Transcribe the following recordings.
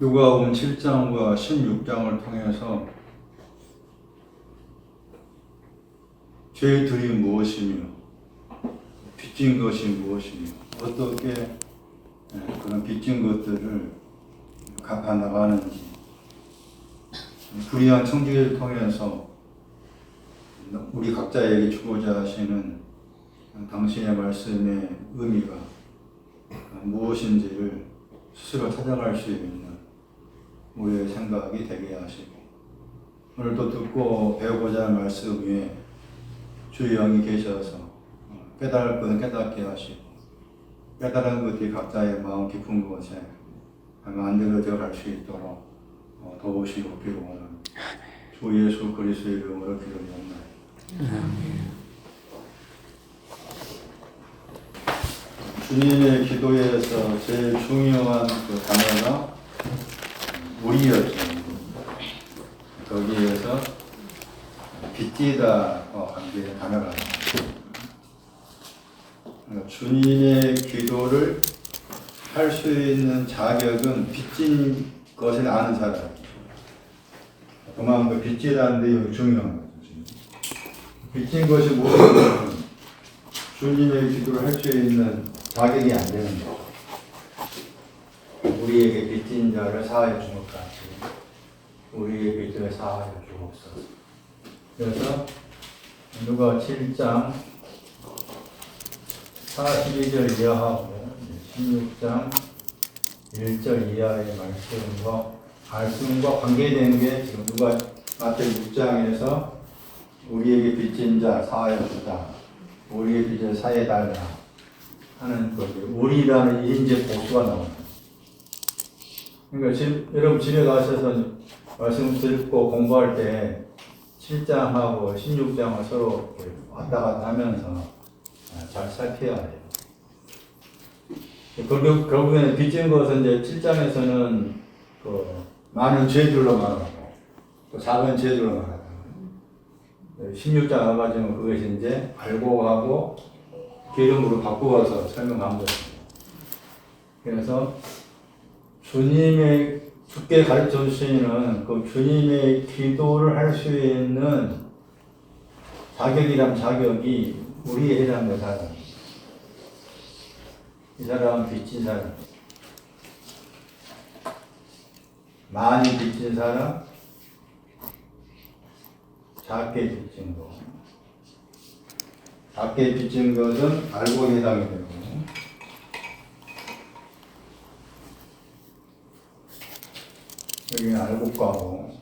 누가복음 7장과 16장을 통해서 죄들이 무엇이며 빚진 것이 무엇이며 어떻게 그런 빚진 것들을 갚아 나가는지 불의한 청지기를 통해서 우리 각자에게 주고자 하시는 당신의 말씀의 의미가 무엇인지를 스스로 찾아갈 수 있는 우리의 생각이 되게 하시고, 오늘도 듣고 배우고자 하는 말씀 위에 주의 영이 계셔서 깨달을 것은 깨닫게 하시고, 깨달은 것이 각자의 마음 깊은 곳에 만들어져 갈 수 있도록 도우시고 기도하는 주 예수 그리스도의 이름으로 기도합니다. 주님의 기도에서 제일 중요한 그 단어가 우리였죠. 거기에서 빚지다와 관계된 단어가 주님의 기도를 할 수 있는 자격은 빚진 것을 아는 사람이에요. 그만큼 빚지다는 내용이 중요한 거죠. 빚진 것이 무엇이든 주님의 기도를 할 수 있는 자격이 안 되는 거죠. 우리에게 빚진 자를 사하여 준 것 같이 우리의 빚을 사하여 주옵소서. 그래서 누가 7장 42절 이하하고 16장 1절 이하의 말씀과 관계되는 게 지금 누가 마태 6장에서 우리에게 빚진 자 사하여 주다, 우리의 빚을 사해 달라 하는 거기, 우리라는 1인제 복수가 나옵니다. 그러니까 여러분 집에 가셔서 말씀 듣고 공부할 때 7장하고 16장을 서로 왔다 갔다 하면서 잘 살펴야 해요. 결국에는 빚진 것은 이제 7장에서는 그 많은 죄들로 말하고 또 작은 죄들로 말하고 16장 와가지고 그것이 이제 알고 가고 기름으로 바꾸어서 설명한 것입니다. 그래서 주께 가르쳐 주시는 그 주님의 기도를 할 수 있는 자격이란 자격이 우리에 해당된 사람입니다. 이 사람은 빚진 사람, 많이 빚진 사람, 작게 빚진 거. 작게 빚진 것은 알고 해당이 되고, 여기는 알곡과고,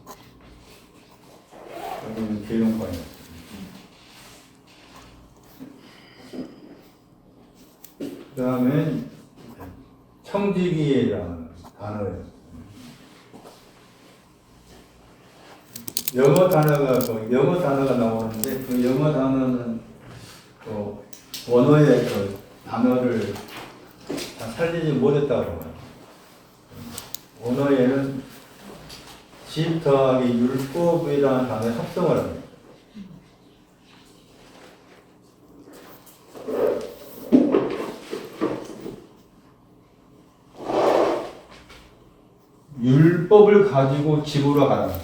여기는 기름과입니다. 그 다음에 청지기라는 단어예요. 영어 단어가 나오는데 그 영어 단어는 또 원어의 그 단어를 다 살리지 못했다고 해요. 원어에는 집 더하기 율법이라는 단어의 합성을 합니다. 율법을 가지고 집으로 가라.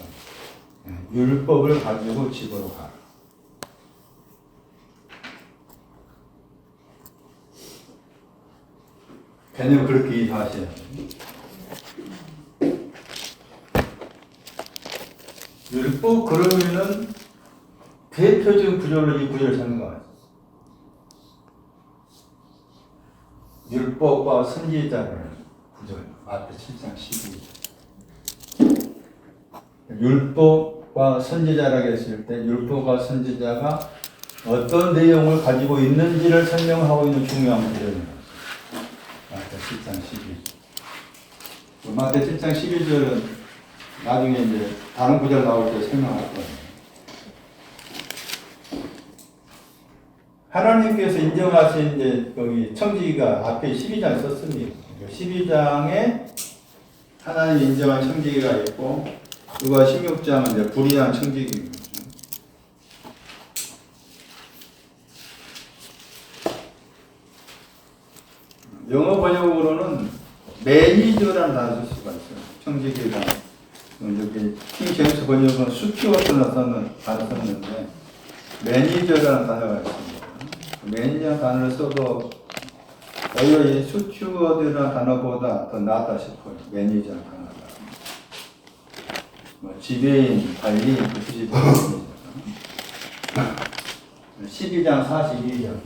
율법을 가지고 집으로 가라. 개념 그렇게 이해하셔야 돼요. 율법 그러면은 대표적인 구절로 이 구절을 생각하세요. 율법과 선지자라는 구절, 마태 7장 12절. 율법과 선지자라고 했을 때 율법과 선지자가 어떤 내용을 가지고 있는지를 설명하고 있는 중요한 구절입니다. 마태 7장 12절. 마태 7장 12절은 나중에 이제 다른 구절 나올 때 설명할 거예요. 하나님께서 인정하신 이제 거기 청지기가 앞에 12장 썼습니다. 12장에 하나님 인정한 청지기가 있고, 누가 16장은 이제 불의한 청지기입니다. 영어 번역으로는 매니저라는 단어를 쓸 수가 있어요. 청지기가 여기 킹 제임스 번역은 스튜어트라는 단어 썼는데 매니저라는 단어가 있습니다. 매니저 단어를 써도 오히려 이 스튜어드라는 단어보다 더 낫다 싶어요. 매니저라는 단어가. 뭐 지배인, 관리, 그 뜻이 12장 42절.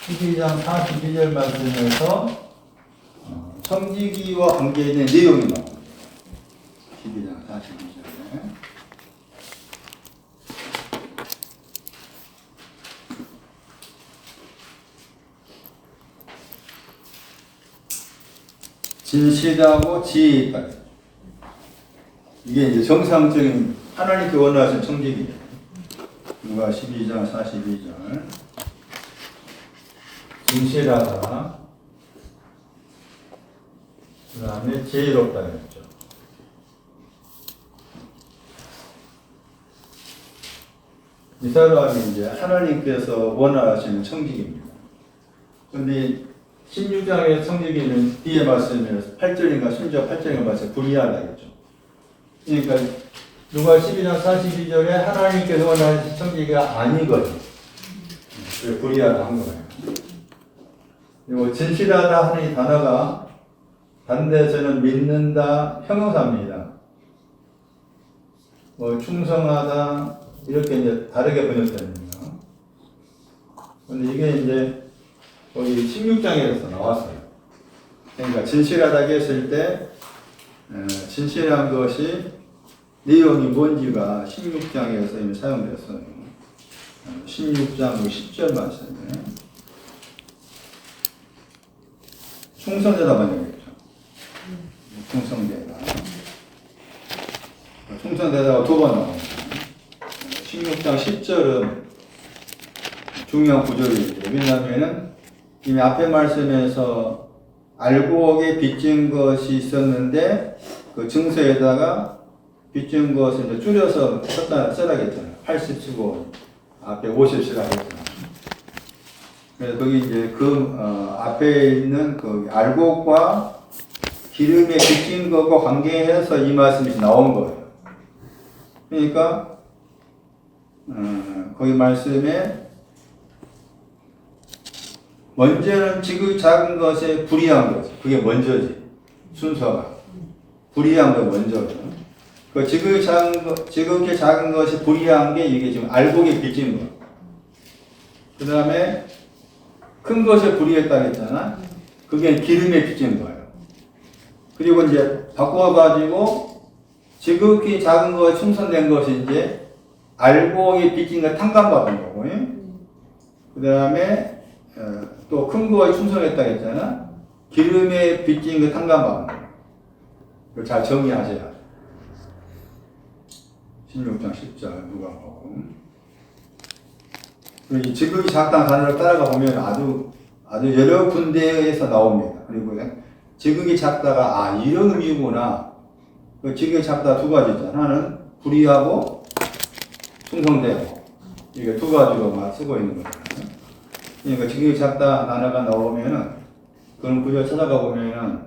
12장 42절 말씀에서 청지기와 관계된 내용이 나옵니다. 12장 42절에. 진실하고 지혜 있다. 이게 이제 정상적인 하나님께 원하신 청지기죠. 누가 12장 42절. 진실하다. 그 다음에 지혜롭다 했죠. 이 사람이 이제 하나님께서 원하시는 청지기입니다. 그런데 16장의 청지기는 뒤에 말씀에 8절인가 심지어 8절인가 말씀 불의하다 했죠. 그러니까 누가 12장 42절에 하나님께서 원하시는 청지기가 아니거든요. 그래서 불의하다 한 거예요. 그리고 진실하다 하는 이 단어가 다른 데서는 믿는다, 형용사입니다. 뭐 충성하다 이렇게 이제 다르게 번역됩니다. 근데 이게 이제 거기 16장에서 나왔어요. 그러니까 진실하다 했을 때 진실한 것이 내용이 뭔지가 16장에서 이미 사용됐어요. 16장 10절 말씀에 충성되다 번역했죠. 충성되다. 충성되다가 두 번 나옵니다. 16장 10절은 중요한 구절이죠. 왜냐하면 이미 앞에 말씀에서 알곡에 빚진 것이 있었는데 그 증서에다가 빚진 것을 이제 줄여서 써라겠잖아요. 80 쓰고 앞에 50 쓰라고 했잖아요. 그래서 거기 이제 그 앞에 있는 그 알곡과 기름에 빚진 것과 관계해서 이 말씀이 나온 거예요. 그러니까 거기 말씀에 먼저는 지극히 작은 것에 불의한 것. 그게 먼저지. 순서가. 불의한 거 먼저죠. 그 지극히 작은 것이 불의한 게 이게 지금 알곡에 빚진 거. 그 다음에 큰 것에 불의했다고 했잖아. 그게 기름에 빚진 거예요. 그리고 이제 바꿔가지고 지극히 작은 것에 충성된 것이 이제 알곡에 빚진 거 탕감받은 거고. 그 다음에 또 큰 거에 충성했다고 했잖아. 기름에 빚진 거 탕감받는 거예요. 이걸 잘 정리하셔야 돼요. 16장 10절 누가복음. 이 지극히 작다는 단어를 따라가 보면 아주 여러 군데에서 나옵니다. 그리고 지극히 작다가 이런 의미구나. 그 지극히 작다 두 가지죠. 하나는 불의하고 충성되고 이게 두 가지로만 쓰고 있는 거예요. 그러니까 지극히 작다 단어가 나오면은 그런 구절 찾아가 보면은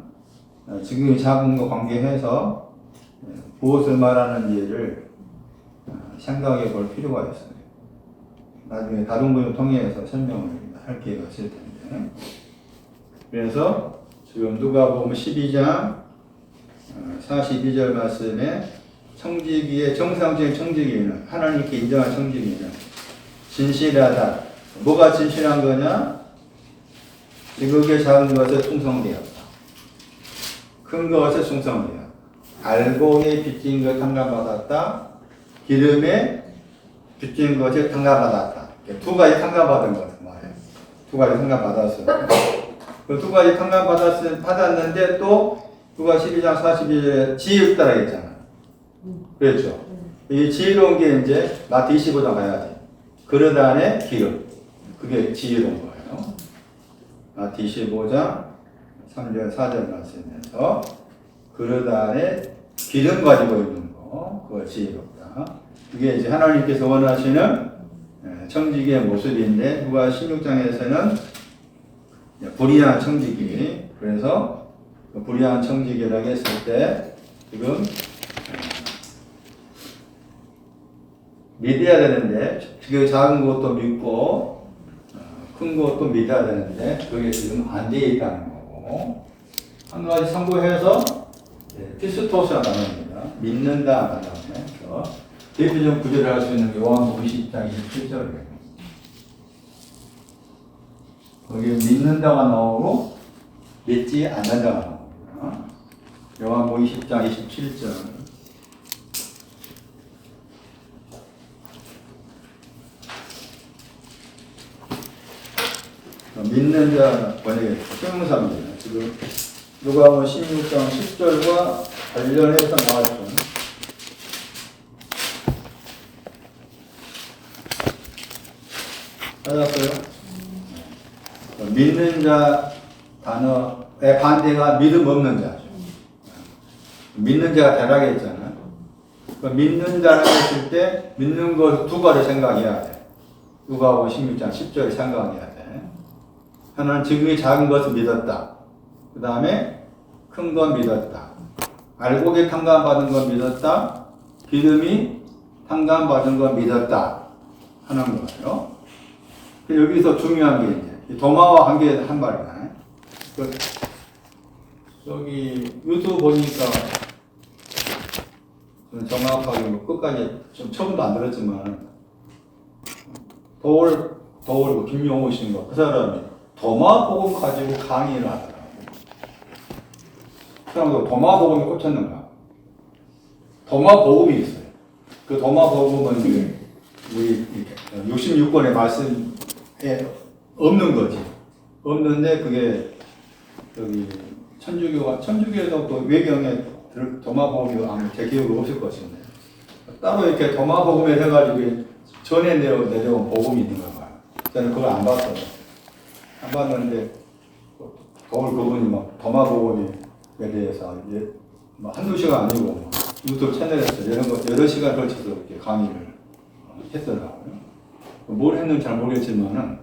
지극히 작은 거 관계해서 무엇을 말하는지를 생각해 볼 필요가 있어요. 나중에 다른 분을 통해서 설명을 할 기회가 있을 텐데. 그래서 지금 누가복음 12장 42절 말씀에 청지기의 정상적인 청지기는 하나님께 인정한 청지기는 진실하다. 뭐가 진실한 거냐? 지극히 작은 것에 충성되었다. 큰 것에 충성되었다. 알곡에 빚진 것 탕감받았다. 기름에 빚진 것에 탕감받았다. 두 가지 탕감받은 것 말이에요. 두 가지 탕감받았어요. 그 두 가지 탕감받았는데 또 누가 12장 42절에 지혜롭다라고 했잖아. 그렇죠. 이 지혜로운 게 이제 마태 25장 가야지. 그릇 안에 기름. 그게 지혜로운 거예요. 마태 25장 3절 4절 말씀에서 그릇 안에 기름 가지고 있는 거. 그거 지혜롭다. 그게 이제 하나님께서 원하시는 청지기의 모습인데 누가 16장에서는 불의한 청지기. 그래서 불이한 청지기라고 했을 때 지금 믿어야 되는데 그 작은 것도 믿고 큰 것도 믿어야 되는데 그게 지금 안 돼 있다는 거고 한 가지 참고해서 피스토스가 나옵니다. 믿는다 한 다음에 대표적 구절을 할 수 있는 요한복음 10장 27절이에요. 거기 믿는다가 나오고 믿지 않는다가 나옵니다. 요한복음 10장 27절. 믿는 자 번역의 형용사입니다. 지금 누가복음 16장 10절과 관련해서 나왔죠. 찾았어요? 믿는 자 단어의 반대가 믿음 없는 자죠. 믿는 자가 대략에 있잖아요. 믿는 자라고 했을 때 믿는 것 두 가지 생각해야 돼. 누가복음 16장 10절에 생각해야 돼. 하나는 지극히 작은 것을 믿었다. 그 다음에 큰 건 믿었다. 알곡이 탕감받은 건 믿었다. 기름이 탕감받은 건 믿었다. 하는 거예요. 여기서 중요한 게 이제 도마와 관계한 말이야. 여기 유튜브 보니까 정확하게 뭐 끝까지 좀 처음도 안 들었지만 더울 김용호 씨인가 그 사람이 도마복음 가지고 강의를 하더라고. 그 사람도 도마복음에 꽂혔는가? 도마복음이 있어요. 그 도마복음은 우리 66권의 말씀에 없는 거지. 없는데 그게 여기 천주교에서 그 외경에 도마복음이 아마 제 기억으로 없을 것인데 따로 이렇게 도마복음에 해가지고 전에 내려온 복음이 있는 거 봐요. 저는 그걸 안 봤어요. 안 봤는데 그분이 막 도마복음에 대해서 이제 뭐 한두 시간 아니고 뭐 유튜브 채널에서 이런 거 여러 시간 걸쳐서 이렇게 강의를 했더라고요. 뭘 했는지 잘 모르겠지만은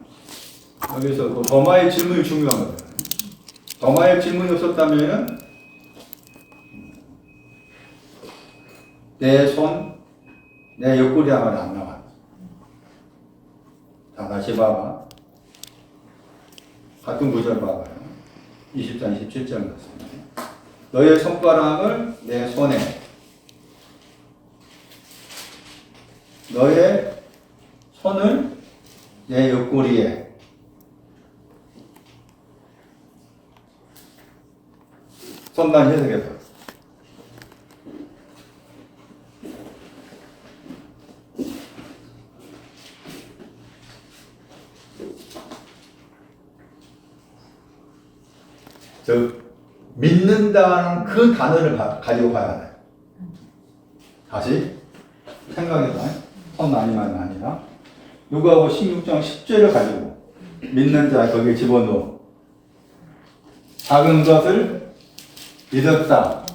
여기서 그 도마의 질문이 중요한 거예요. 도마의 질문이 없었다면은 내 손, 내 옆구리 말이 안 나와. 자, 다시 봐봐. 같은 구절 봐봐요. 20장 27절 같습니다. 너의 손가락을 내 손에, 너의 손을 내 옆구리에, 손만 해석해서. 믿는다는 그 단어를 가지고 봐야 돼. 다시 생각해봐. 손 아니면 아니라 누가복음 16장 10절을 가지고 믿는 자 거기에 집어넣어. 작은 것을 믿었다.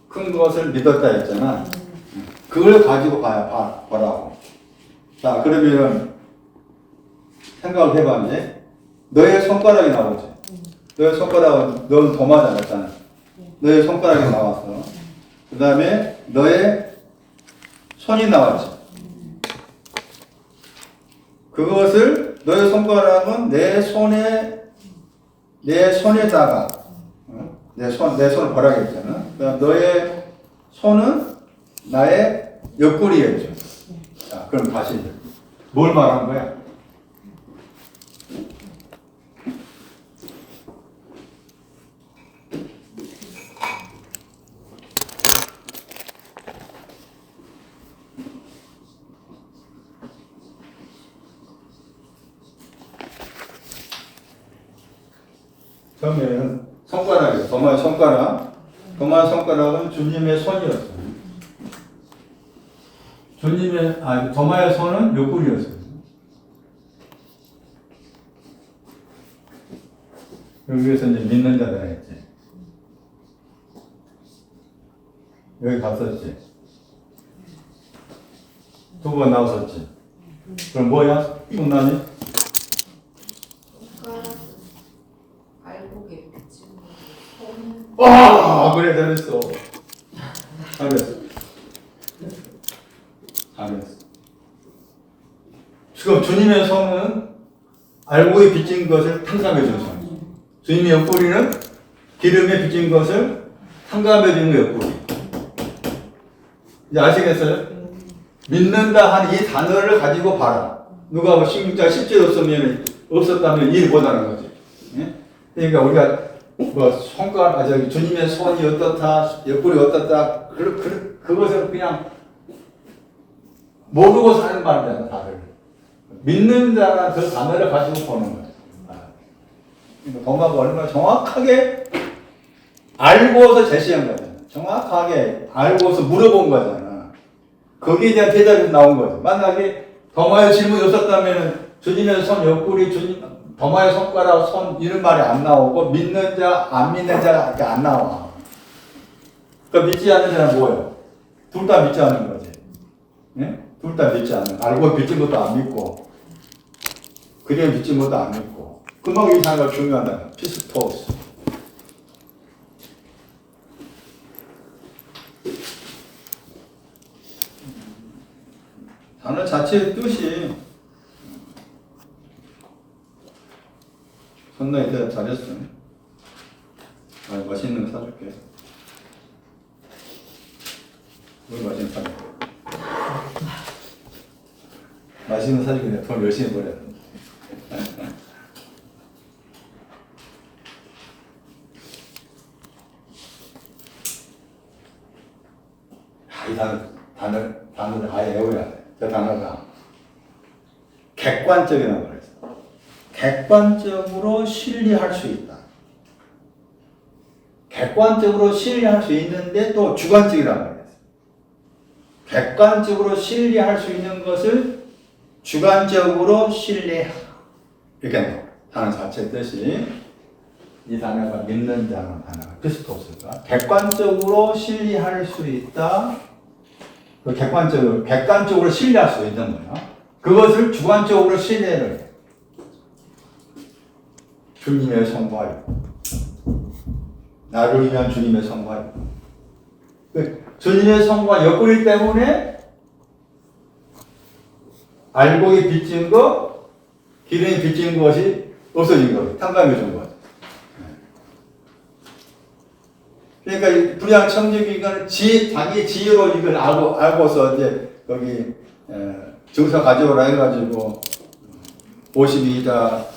큰 것을 믿었다 했잖아. 그걸 가지고 보라고. 자, 그러면 생각을 해봐, 이제. 너의 손가락이 나오지. 너의 손가락은, 넌 도마잖아, 일단. 너의 손가락이 나왔어. 그 다음에 너의 손이 나왔지. 그것을, 너의 손가락은 내 손에다가, 내 손을 보라고 했잖아. 그다음 너의 손은 나의 옆구리에 있죠. 자, 그럼 다시 뭘 말한 거야? 처음에는 손가락이에요. 도마의 손가락. 도마의 손가락은 주님의 손이었어요. 도마의 손은 옆구리였어요. 여기에서 이제 믿는 자가 했지. 여기 갔었지. 두 번 나왔었지. 그럼 뭐야? 손나니? 알고 계겠지. 그래, 잘했어. 잘했어. 잘했어. 지금 주님의 손은 알고에 빚진 것을 탕감해 주는 손이죠. 주님의 옆구리는 기름에 빚진 것을 탕감해 주는 옆구리. 이제 아시겠어요? 믿는다 하는 이 단어를 가지고 봐라. 누가 뭐 16장 10절 없었다면 이해 못하는 거지. 예? 그러니까 우리가 뭐 손가락, 주님의 손이 어떻다, 옆구리 어떻다, 그것을 그냥 모르고 사는 말이잖아, 다들. 믿는 자가 그 단어를 가지고 보는 거야. 그러니까 도마가 얼마나 정확하게 알고서 제시한 거잖아. 정확하게 알고서 물어본 거잖아. 거기에 대한 대답이 나온 거죠. 만약에 도마의 질문이 없었다면 주님의 손 옆구리, 도마의 손가락, 손 이런 말이 안 나오고 믿는 자, 안 믿는 자가 이렇게 안 나와. 그러니까 믿지 않는 자는 뭐예요? 둘 다 믿지 않는 거지. 예? 둘 다 믿지 않는 거. 알고 믿진 것도 안 믿고 그래 믿진 것도 안 믿고. 그만 이 단어가 중요하다. 피스토스. 단어 자체의 뜻이 선나이 대답 잘했어. 맛있는 거 사줄게. 뭘 맛있는 거 사줄게. 맛있는 거 사줄게. 내가 돈 열심히 벌여. 이 단어를 아예 외워야 돼. 그 단어가 객관적이라고 그랬어. 객관적으로 신뢰할 수 있다. 객관적으로 신뢰할 수 있는데 또 주관적이라고 그랬어. 객관적으로 신뢰할 수 있는 것을 주관적으로 신뢰하다. 이렇게 단어 자체의 뜻이 이 단어가 믿는 자는 단어가 피스토스가 객관적으로 신뢰할 수 있다. 그 객관적으로 신뢰할 수 있는 거야. 그것을 주관적으로 신뢰를 해. 주님의 선과요. 나를 위한 주님의 선과요. 주님의 선과 옆구리 때문에 알곡이 빚진 거, 기름이 빚진 것이 없어진 거예요. 탕감해 준 거죠. 그러니까 불량 청지기가 자기 지혜로 이걸 알고서 이제 거기 증서 가져오라 해가지고 52다,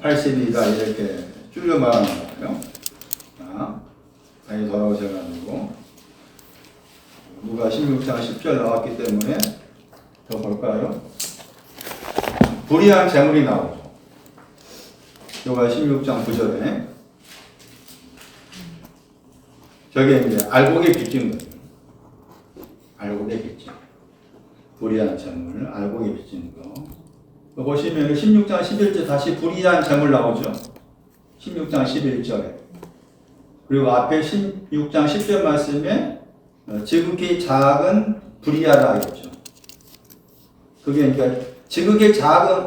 82다 이렇게 줄여 말하는 거예요. 다시 돌아오셔가지고 누가 16장 10절 나왔기 때문에 더 볼까요? 불의한 재물이 나오죠. 누가 16장 9절에 저게 이제 알곡에 빚진 거죠. 알곡에 빚진. 불의한 재물, 알곡에 빚진 거. 보시면 16장 11절 다시 불의한 재물 나오죠. 16장 11절에. 그리고 앞에 16장 10절 말씀에 지극히 작은 불의하다 하겠죠. 그게 그러니까 지극히 작은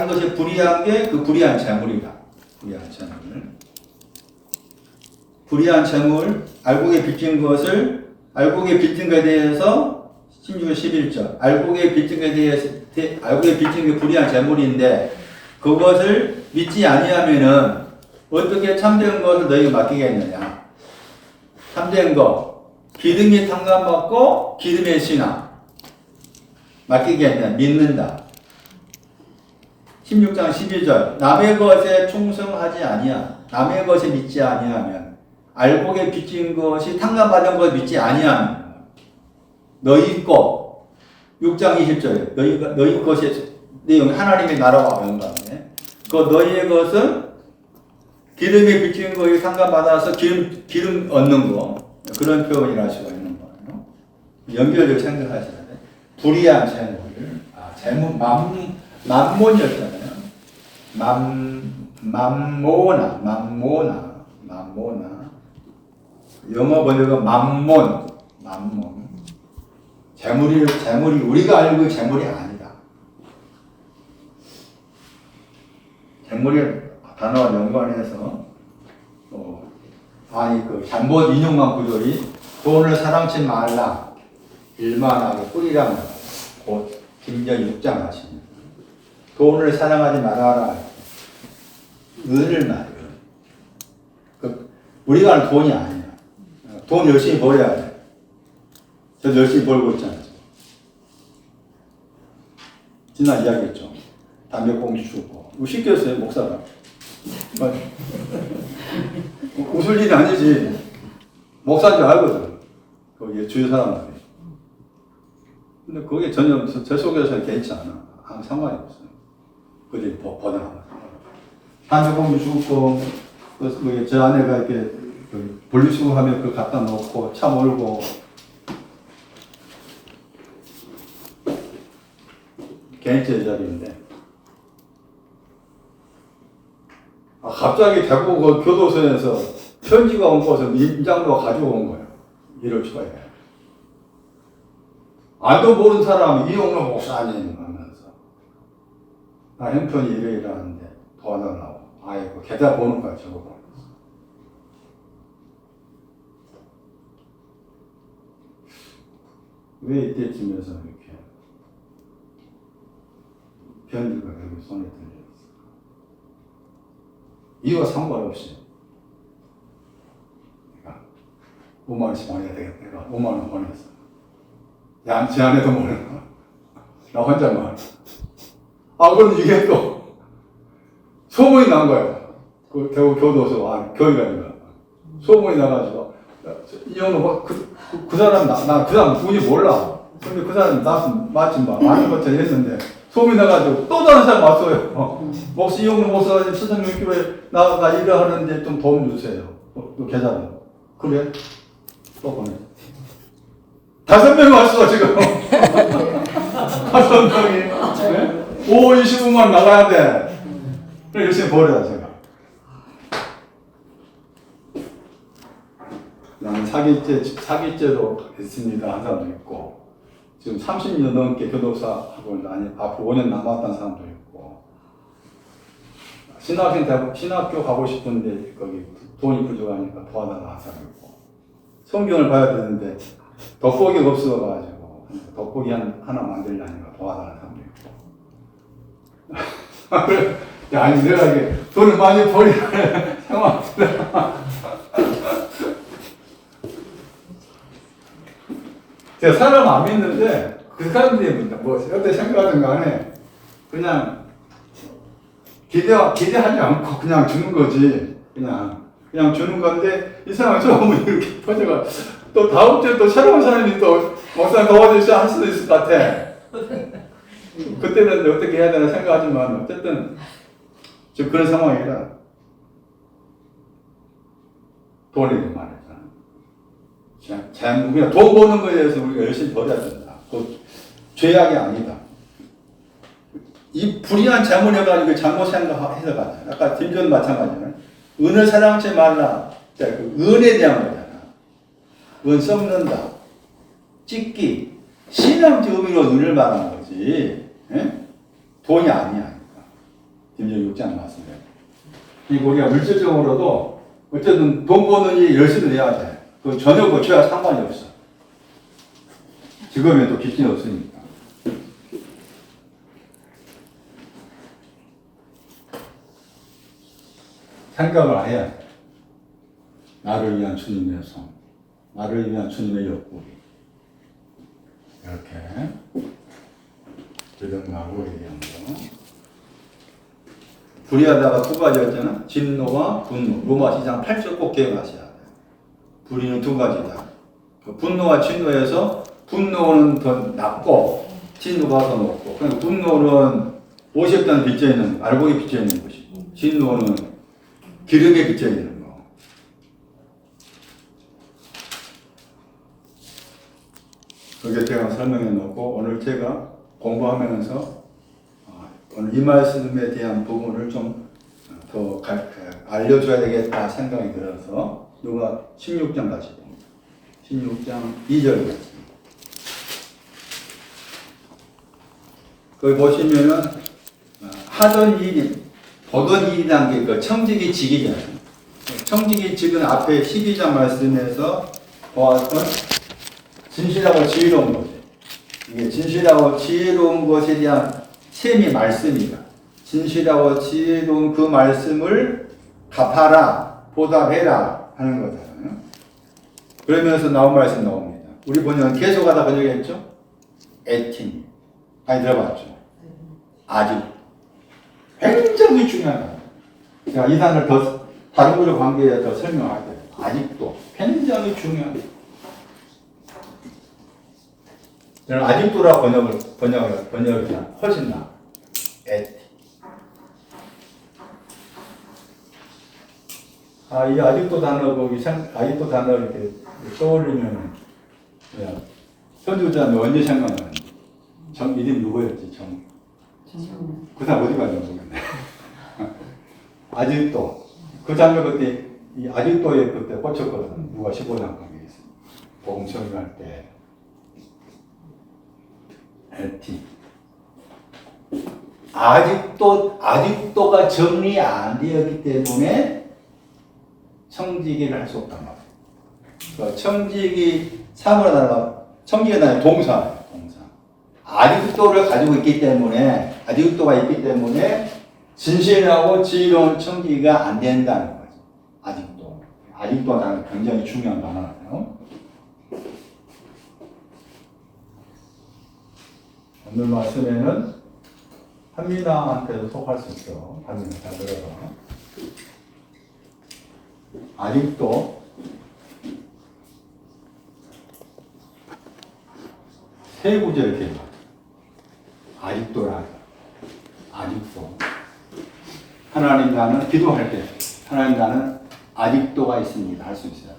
것이 불의한 게 그 불의한 재물이다. 불의한 재물. 불의한 재물, 알곡에 빚진 것을, 알곡에 빚진 것에 대해서 16절 11절, 알곡에 빚진 것에 대해서, 알곡에 빚진 게 불의한 재물인데 그것을 믿지 아니하면은 어떻게 참된 것을 너희가 맡기겠느냐. 참된 것, 기름이 탕감받고 기름의 신앙 맡기겠느냐. 믿는다. 16장 12절, 남의 것에 충성하지 아니하, 남의 것에 믿지 아니하면 알곡에 빚진 것이 탕감받은 것을 믿지 아니하면 너희 것 6장 20절에 너희 것의 내용 하나님의 나라와 영광에 그 너희의 것은 기름에 빚진 것이 탕감받아서 기름 얻는 거 그런 표현이라 할 수가 있는 거예요. 연결을 생각하셔야 돼. 불의한 재물, 재물 mammon이었잖아요. mam모나 영어 번역은 mam몬. 재물이 우리가 알고 재물이 아니다. 재물이 단어와 연관해서 아니 그 잘못 인용한 구절이 돈을 사랑치 말라 일만 하고 뿌리라 곧 김전 6장 하십니다. 돈을 사랑하지 말아라. 은을 말이에요. 그 우리가 하는 돈이 아니야. 돈 열심히 벌어야 돼. 저도 열심히 벌고 있잖아요. 지난 이야기했죠. 담배 꽁초 주고. 뭐 시켰어요, 목사가. 웃을 일이 아니지. 목사인 줄 알거든. 거기에 주위 사람들이. 근데 그게 전혀 제 속에서는 개의치 않아. 아무 상관이 없어요. 그들이 버드나가. 담배 꽁초 주고, 저 아내가 이렇게 분리수거하면 그걸 갖다 놓고, 차 몰고, 개인제 자리인데, 갑자기 대구 그 교도소에서 편지가 온 것을 임장로가 가지고 온 거예요. 이럴 수가 있어요. 알도 모르는 사람이 이용로 목사님 하면서, 나 형편이 이러이러한데 도와달라고. 아이고, 계좌 번호까지 적어버렸어. 왜 이때쯤에서 이렇게 편지가 여기 손에 들려있어? 이유와 상관없이 내가 5만 원씩 보내야 되겠다. 내가 5만 원 보냈어. 야, 제 아내도 몰라. 나 혼자만. 그럼 이게 또 소문이 난 거예요. 그 대구 교도소, 교회가 아니라 소문이 나가지고 이 형은 그 사람 그 사람 누군지 몰라. 근데 그 사람 마침 아는 것처럼 했는데 소문이 나가지고 또 다른 사람 왔어요. 목사 이용로 목사님 수성교회 나가 일을 하는데 좀 도움 주세요. 또 계좌로. 그래? 또 보내. 5명 왔어 지금. 5명이. 네? 5, 25만 나가야 돼. 그래 열심히 벌어야 제가. 나는 사기죄로 했습니다 한 사람도 있고, 지금 30년 넘게 교도사 하고 앞으로 5년 남았다는 사람도 있고, 신학교 가고 싶은데 거기 돈이 부족하니까 도와달라 하는 사람도 있고, 성경을 봐야 되는데 돋보기가 없어가지고 돋보기 하나 만들려니까 도와달라는 사람도 있고. 야, 아니 내가 이게 돈을 많이 버리는 상황이다. 제가 사람 안 믿는데 그 사람들이 뭐 어떻게 생각하든 간에 그냥 기대하지 않고 그냥 주는 거지. 그냥 주는 건데 이 사람이 처음에 이렇게 퍼져가 또 다음 주에 또 새로운 사람이 또 목사님 도와주시자 할 수도 있을 것 같아. 그때는 어떻게 해야 되나 생각하지만 어쨌든 지금 그런 상황이라 돈이 많아요. 그냥 돈 버는 거에 대해서 우리가 열심히 벌어야 된다. 그 죄악이 아니다. 이 불의한 재물해가지고 잘못 생각해서 가잖아. 아까 김전 마찬가지잖아요. 은을 사랑하지 말라. 그 은에 대한 거잖아. 은 썩는다. 찍기. 신앙적 의미로 은을 말하는 거지. 예? 돈이 아니야. 김전 6장 말씀에. 그리고 우리가 물질적으로도 어쨌든 돈 버는 일 열심히 해야 돼. 그 전혀 그 죄와 상관이 없어. 지금에도 빚이 없으니까. 생각을 해야 돼. 나를 위한 주님의 성, 나를 위한 주님의 옆구리. 이렇게 들어가고 얘기한 거. 불의하다가 2가지였잖아. 진노와 분노. 로마 12장 8절 꼭 기억하셔야 돼. 불의는 2가지다. 분노와 진노에서 분노는 더 낮고 진노가 더 높고. 그러니까 분노는 50단 빚져 있는 알곡에 빚져 있는 것이고, 진노는 기름에 빚져 있는 거. 그게 제가 설명해 놓고 오늘 제가 공부하면서 오늘 이 말씀에 대한 부분을 좀 더 알려줘야 되겠다 생각이 들어서 누가 16장 다시 봅니다. 16장 2절 말씀. 거기 보시면은 하던 일이 보던 일이라는 게 그 청지기 직이잖아요. 청지기 지금 앞에 12장 말씀에서 보았던 진실하고 지혜로운 것. 이게 진실하고 지혜로운 것에 대한 셈이 말씀이다. 진실하고 지혜로운 그 말씀을 갚아라, 보답해라 하는 거잖아요. 그러면서 나온 말씀 나옵니다. 우리 번역은 계속하다 번역했죠? 애팅. 많이 들어봤죠? 아직. 굉장히 중요한 단어. 제가 이 단어를 더 다른 거로 관계에 더 설명할게요. 아직도. 굉장히 중요한. 저는 아직도라 번역을 그냥 훨씬 나아. 애팅. 이 아직도 단어, 아직도 단어 이렇게 떠올리면, 선주자는 언제 생각나는지. 이름 누구였지, 그 사람 어디 갔는지 모르겠네. 아직도. 그 장면 그때, 이 아직도에 그때 꽂혔거든. 누가 15장 거기에 있어. 복음 설교할 때. LT. 아직도가 정리 안 되었기 때문에 청지기를 할 수 없단 말이에요. 그러니까 청지기, 사물의 단어가, 청지기의 단어가 동사예요, 동사. 아직도를 가지고 있기 때문에, 진실하고 지혜로운 청지기가 안 된다는 거죠. 아직도라는 굉장히 중요한 단어예요. 오늘 말씀에는 한민아한테도 속할 수 있어. 한민아 잘 들어봐. 아직도 세 구절 이렇게 봐. 아직도. 하나님 나는 기도할 때 하나님 나는 아직도가 있습니다. 할 수 있어요.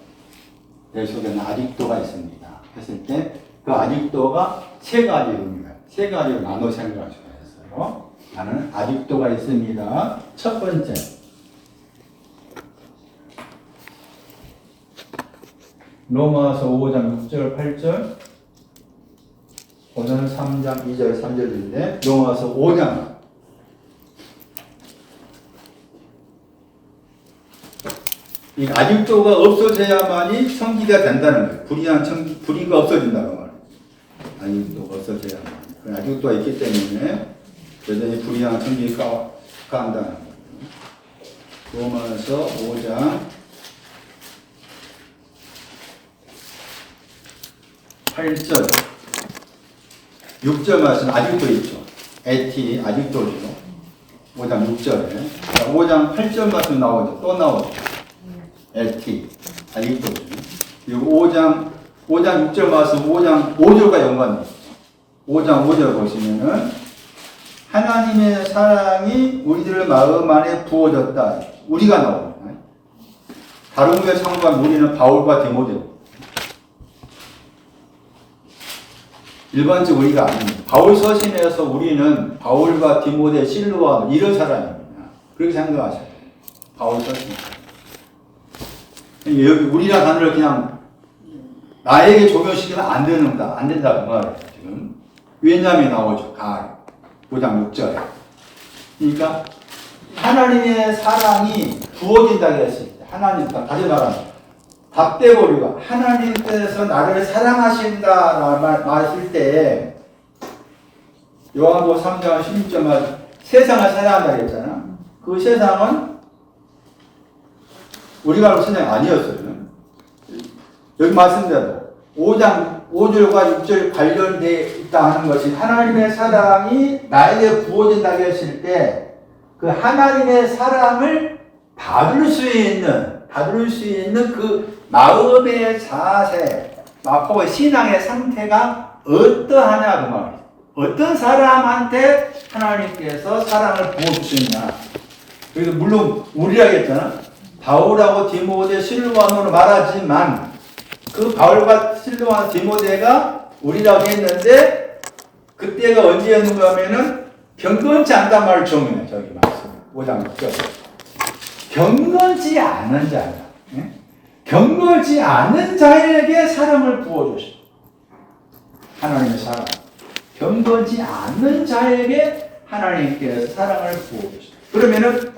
내 속에는 아직도가 있습니다. 했을 때 그 아직도가 세 가지 의미가 세 가지로 나눠 생각할 수가 있어요. 나는 아직도가 있습니다. 첫 번째. 로마서 5장 6절 8절 오늘은 3장 2절 3절인데 로마서 5장 이 아직도가 없어져야만이 청지가 된다는 거예요. 불의가 없어진다는 말이에요. 아직도가 없어져야만. 아직도가 있기 때문에 여전히 불의한 청지가 간다는 거예요. 로마서 5장 8절 6절 말씀 아직도 있죠. 에티 아직도죠. 5장 6절에 5장 8절 말씀 나오죠. 또 나오죠. 에티 아직도죠. 그리고 5장 6절 말씀 5장 5절과 연관이 있죠. 5장 5절 보시면은 하나님의 사랑이 우리들 마음 안에 부어졌다. 우리가 나옵니다. 다른 구에 참고한 우리는 바울과 디모데. 일반적 우리가 아닙니다. 바울 서신에서 우리는 바울과 디모데, 실로와 이런 사람입니다. 그렇게 생각하셔야 돼요. 바울 서신. 여기 우리라는 단어를 그냥 나에게 적용시키면 안 된다 그 말이에요. 지금 왜냐하면 나오죠. 5장 6절에. 그러니까 하나님의 사랑이 부어진다고 했을 때 하나님 다시 말하면 답대보류가 하나님께서 나를 사랑하신다라는 말했을 때 요한복음 3장 16절 세상을 사랑한다 그랬잖아. 그 세상은 우리가 알고 세상이 아니었어요. 여기 말씀대로 5장 5절과 6절 관련되어 있다 하는 것이 하나님의 사랑이 나에게 부어진다고 했을 때 그 하나님의 사랑을 받을 수 있는 그 마음의 자세, 마포의 신앙의 상태가 어떠하냐 그 말이에요. 어떤 사람한테 하나님께서 사랑을 부어주시느냐. 그래서 물론 우리라고 했잖아. 바울하고 디모데, 실로아노로 말하지만 그 바울과 실로아, 디모데가 우리라고 했는데 그때가 언제였는가 하면은 경건치 않단 말을 정해요. 저기 말씀 5장 6절. 경건치 않은 자가 경건치 않은 자에게 사랑을 부어주시오. 하나님의 사랑. 경건치 않는 자에게 하나님께서 사랑을 부어주시오. 그러면은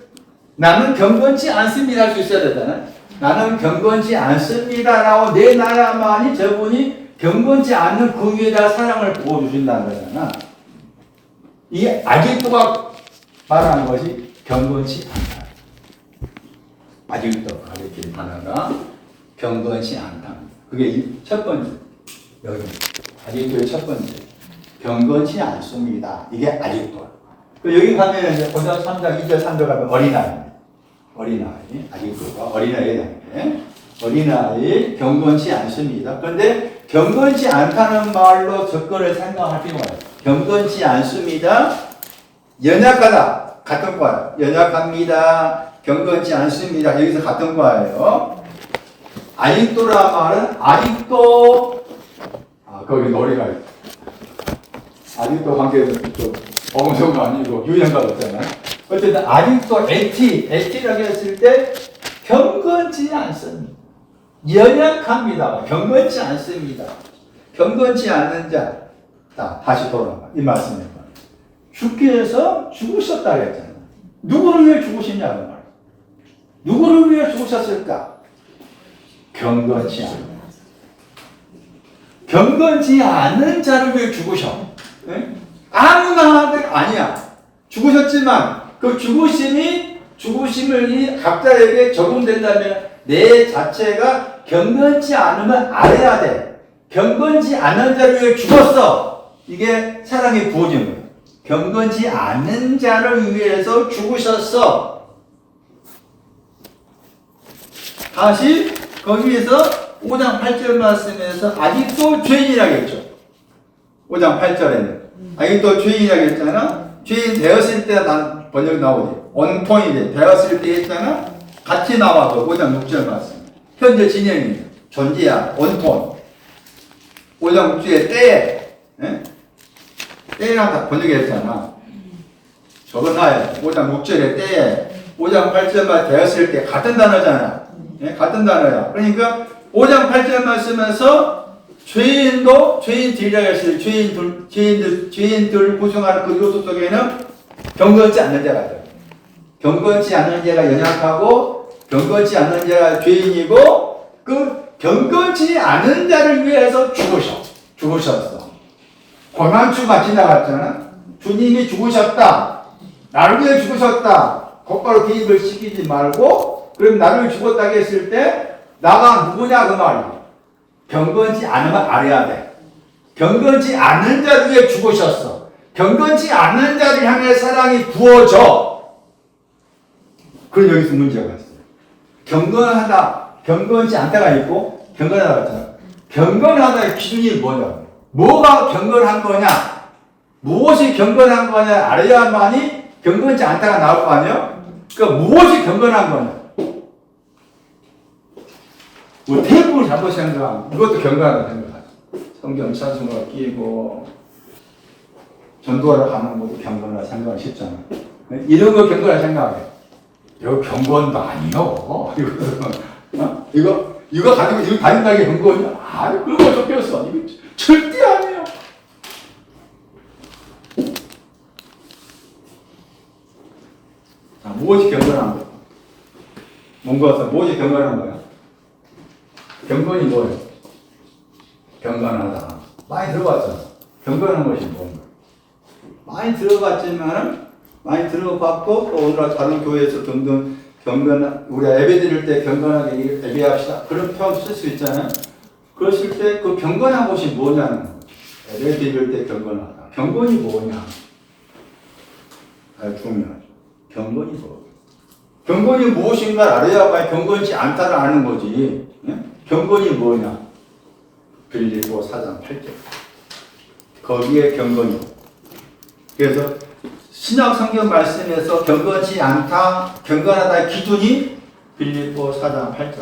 나는 경건치 않습니다 할 수 있어야 되잖아요. 나는 경건치 않습니다라고 내 나라만이 저분이 경건치 않는 그 위에다 사랑을 부어주신다는 거잖아. 이게 아직도가 말하는 것이 경건치 않다. 아직도 가르칠 단어가 경건치 않다. 그게 첫 번째. 여기 아직도의 첫 번째. 경건치 않습니다. 이게 아직도. 여기 가면 이제 고등학교 3장 2절 3절 가면 어린아이 아직도가 어린아이에 대한 어린아이 경건치 않습니다. 그런데 경건치 않다는 말로 접근을 생각할 필요가 있어요. 경건치 않습니다. 연약하다. 같은 거예요. 연약합니다. 경건치 않습니다. 여기서 같은 거예요. 아직도란 말은 아직도 거기 노래가 있어. 아직도 관계는 좀 어음소가 아니고 유형가 없잖아요. 어쨌든 아직도 LT라고 했을 때 경건치 않습니다. 연약합니다. 경건치 않습니다. 경건치 않는 자. 자, 다시 돌아가. 이 말씀입니다. 주께서 죽으셨다 그랬잖아요. 누구를 위해 죽으셨냐고 말이에요. 누구를 위해 죽으셨을까? 경건치 않은. 경건치 않은 자를 위해 죽으셔. 네? 아무나 아니야. 죽으셨지만 그 죽으심을 각자에게 적용된다면 내 자체가 경건치 않으면 알아야 돼. 경건치 않은 자를 위해 죽었어. 이게 사랑이 부어진 거예요. 경건치 않은 자를 위해서 죽으셨어. 다시 거기에서 5장 8절 말씀에서 아직도 죄인이라고 했죠. 5장 8절에는 아직도 죄인이라고 했잖아. 죄인 되었을 때 난 번역 나오지. 온통이 되었을 때 했잖아. 같이 나와서 5장 6절 말씀. 현재 진행이 존재야. 온통. 5장 6절에 때에 때랑 다 번역했잖아. 적어놔야 돼. 5장 6절에 때에 5장 8절만 되었을 때 같은 단어잖아. 같은 단어야. 그러니까 5장 8절 말씀에서 죄인도 죄인들이라고 했어요. 죄인들 구성하는 그 요소 속에는 경건치 않는 자가 있어요. 경건치 않는 자가 연약하고 경건치 않는 자가 죄인이고 그 경건치 않은 자를 위해서 죽으셨어. 고난주가 지나갔잖아. 주님이 죽으셨다. 나를 위해 죽으셨다. 곧바로 개입을 시키지 말고 그럼 나를 죽었다고 했을 때 나가 누구냐 그 말이야. 경건치 않으면 알아야 돼. 경건치 않는 자를 위해 죽으셨어. 경건치 않는 자를 향해 사랑이 부어져. 그럼 여기서 문제가 있어요. 경건치 않다가 있고 경건하다가 있잖아. 경건하다의 기준이 뭐냐? 뭐가 경건한 거냐? 무엇이 경건한 거냐 알아야만이 경건치 않다가 나올 거 아니에요? 그러니까 무엇이 경건한 거냐? 뭐 테이프를 잘못 생각하면 이것도 경건하다고 생각하죠. 성경 찬송가 끼고 전도하러 가는 것도 경건하다 생각하기 쉽잖아. 이런 거 경건하다 생각해. 이거 경건도 아니요. 이거 가지고 이거 다닌다는 게 경건이야. 아니 그런 거 쫓겼어. 이거 절대 아니에요. 자, 무엇이 경건한 거야? 무엇이 경건한 거야? 경건이 뭐예요? 경건하다. 많이 들어봤잖아. 경건한 것이 뭔가? 많이 들어봤고, 또 오늘 다른 교회에서 등등 우리가 예배 드릴 때 경건하게 예배합시다. 그런 표현 쓸 수 있잖아요. 그랬을 때 그 경건한 것이 뭐냐는 거예요. 예배 드릴 때 경건하다. 경건이 뭐냐? 아주 중요하죠. 경건이 뭐냐? 경건이 무엇인가를 알아야 경건치 않다를 아는 거지. 예? 경건이 뭐냐? 빌립보 4장 8절. 거기에 경건이. 그래서 신약 성경 말씀에서 경건치 않다, 경건하다의 기준이 빌립보 4장 8절.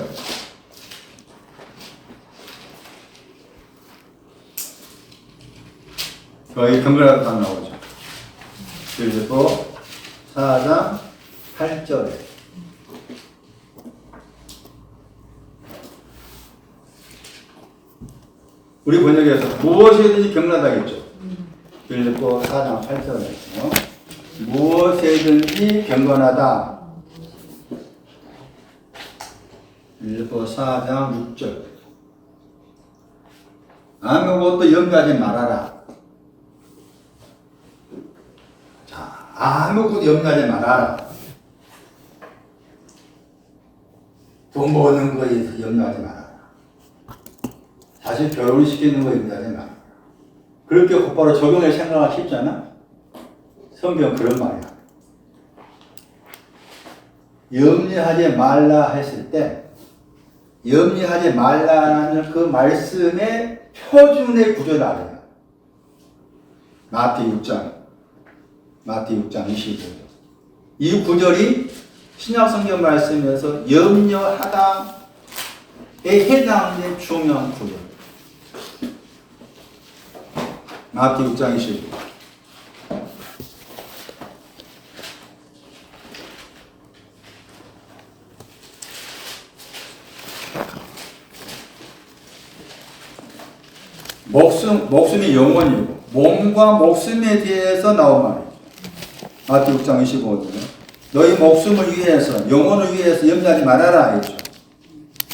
거기 경건하다 나오죠. 빌립보 4장 8절에. 우리 번역에서 무엇이든지 경건하다겠죠. 빌립보 4장 8절에 무엇이든지 경건하다. 빌립보 4장 6절. 아무것도 염려하지 말아라. 자, 아무것도 염려하지 말아라. 돈 버는 거에 대해서 염려하지 말아라. 사실 결혼시키는 거에 염려하지 말아라. 그렇게 곧바로 적용할 생각하기 쉽잖아? 성경 그런 말이야. 염려하지 말라 했을 때, 염려하지 말라는 그 말씀의 표준의 구조를 알아요. 마태 6장 25절. 이 구절이 신약 성경 말씀에서 염려하다에 해당된 중요한 구절. 마태 6장 25절. 목숨이 영혼이고 몸과 목숨에 대해서 나온 말이죠. 마태 6장 25절. 너희 목숨을 위해서 영혼을 위해서 염려하지 말아라 했죠.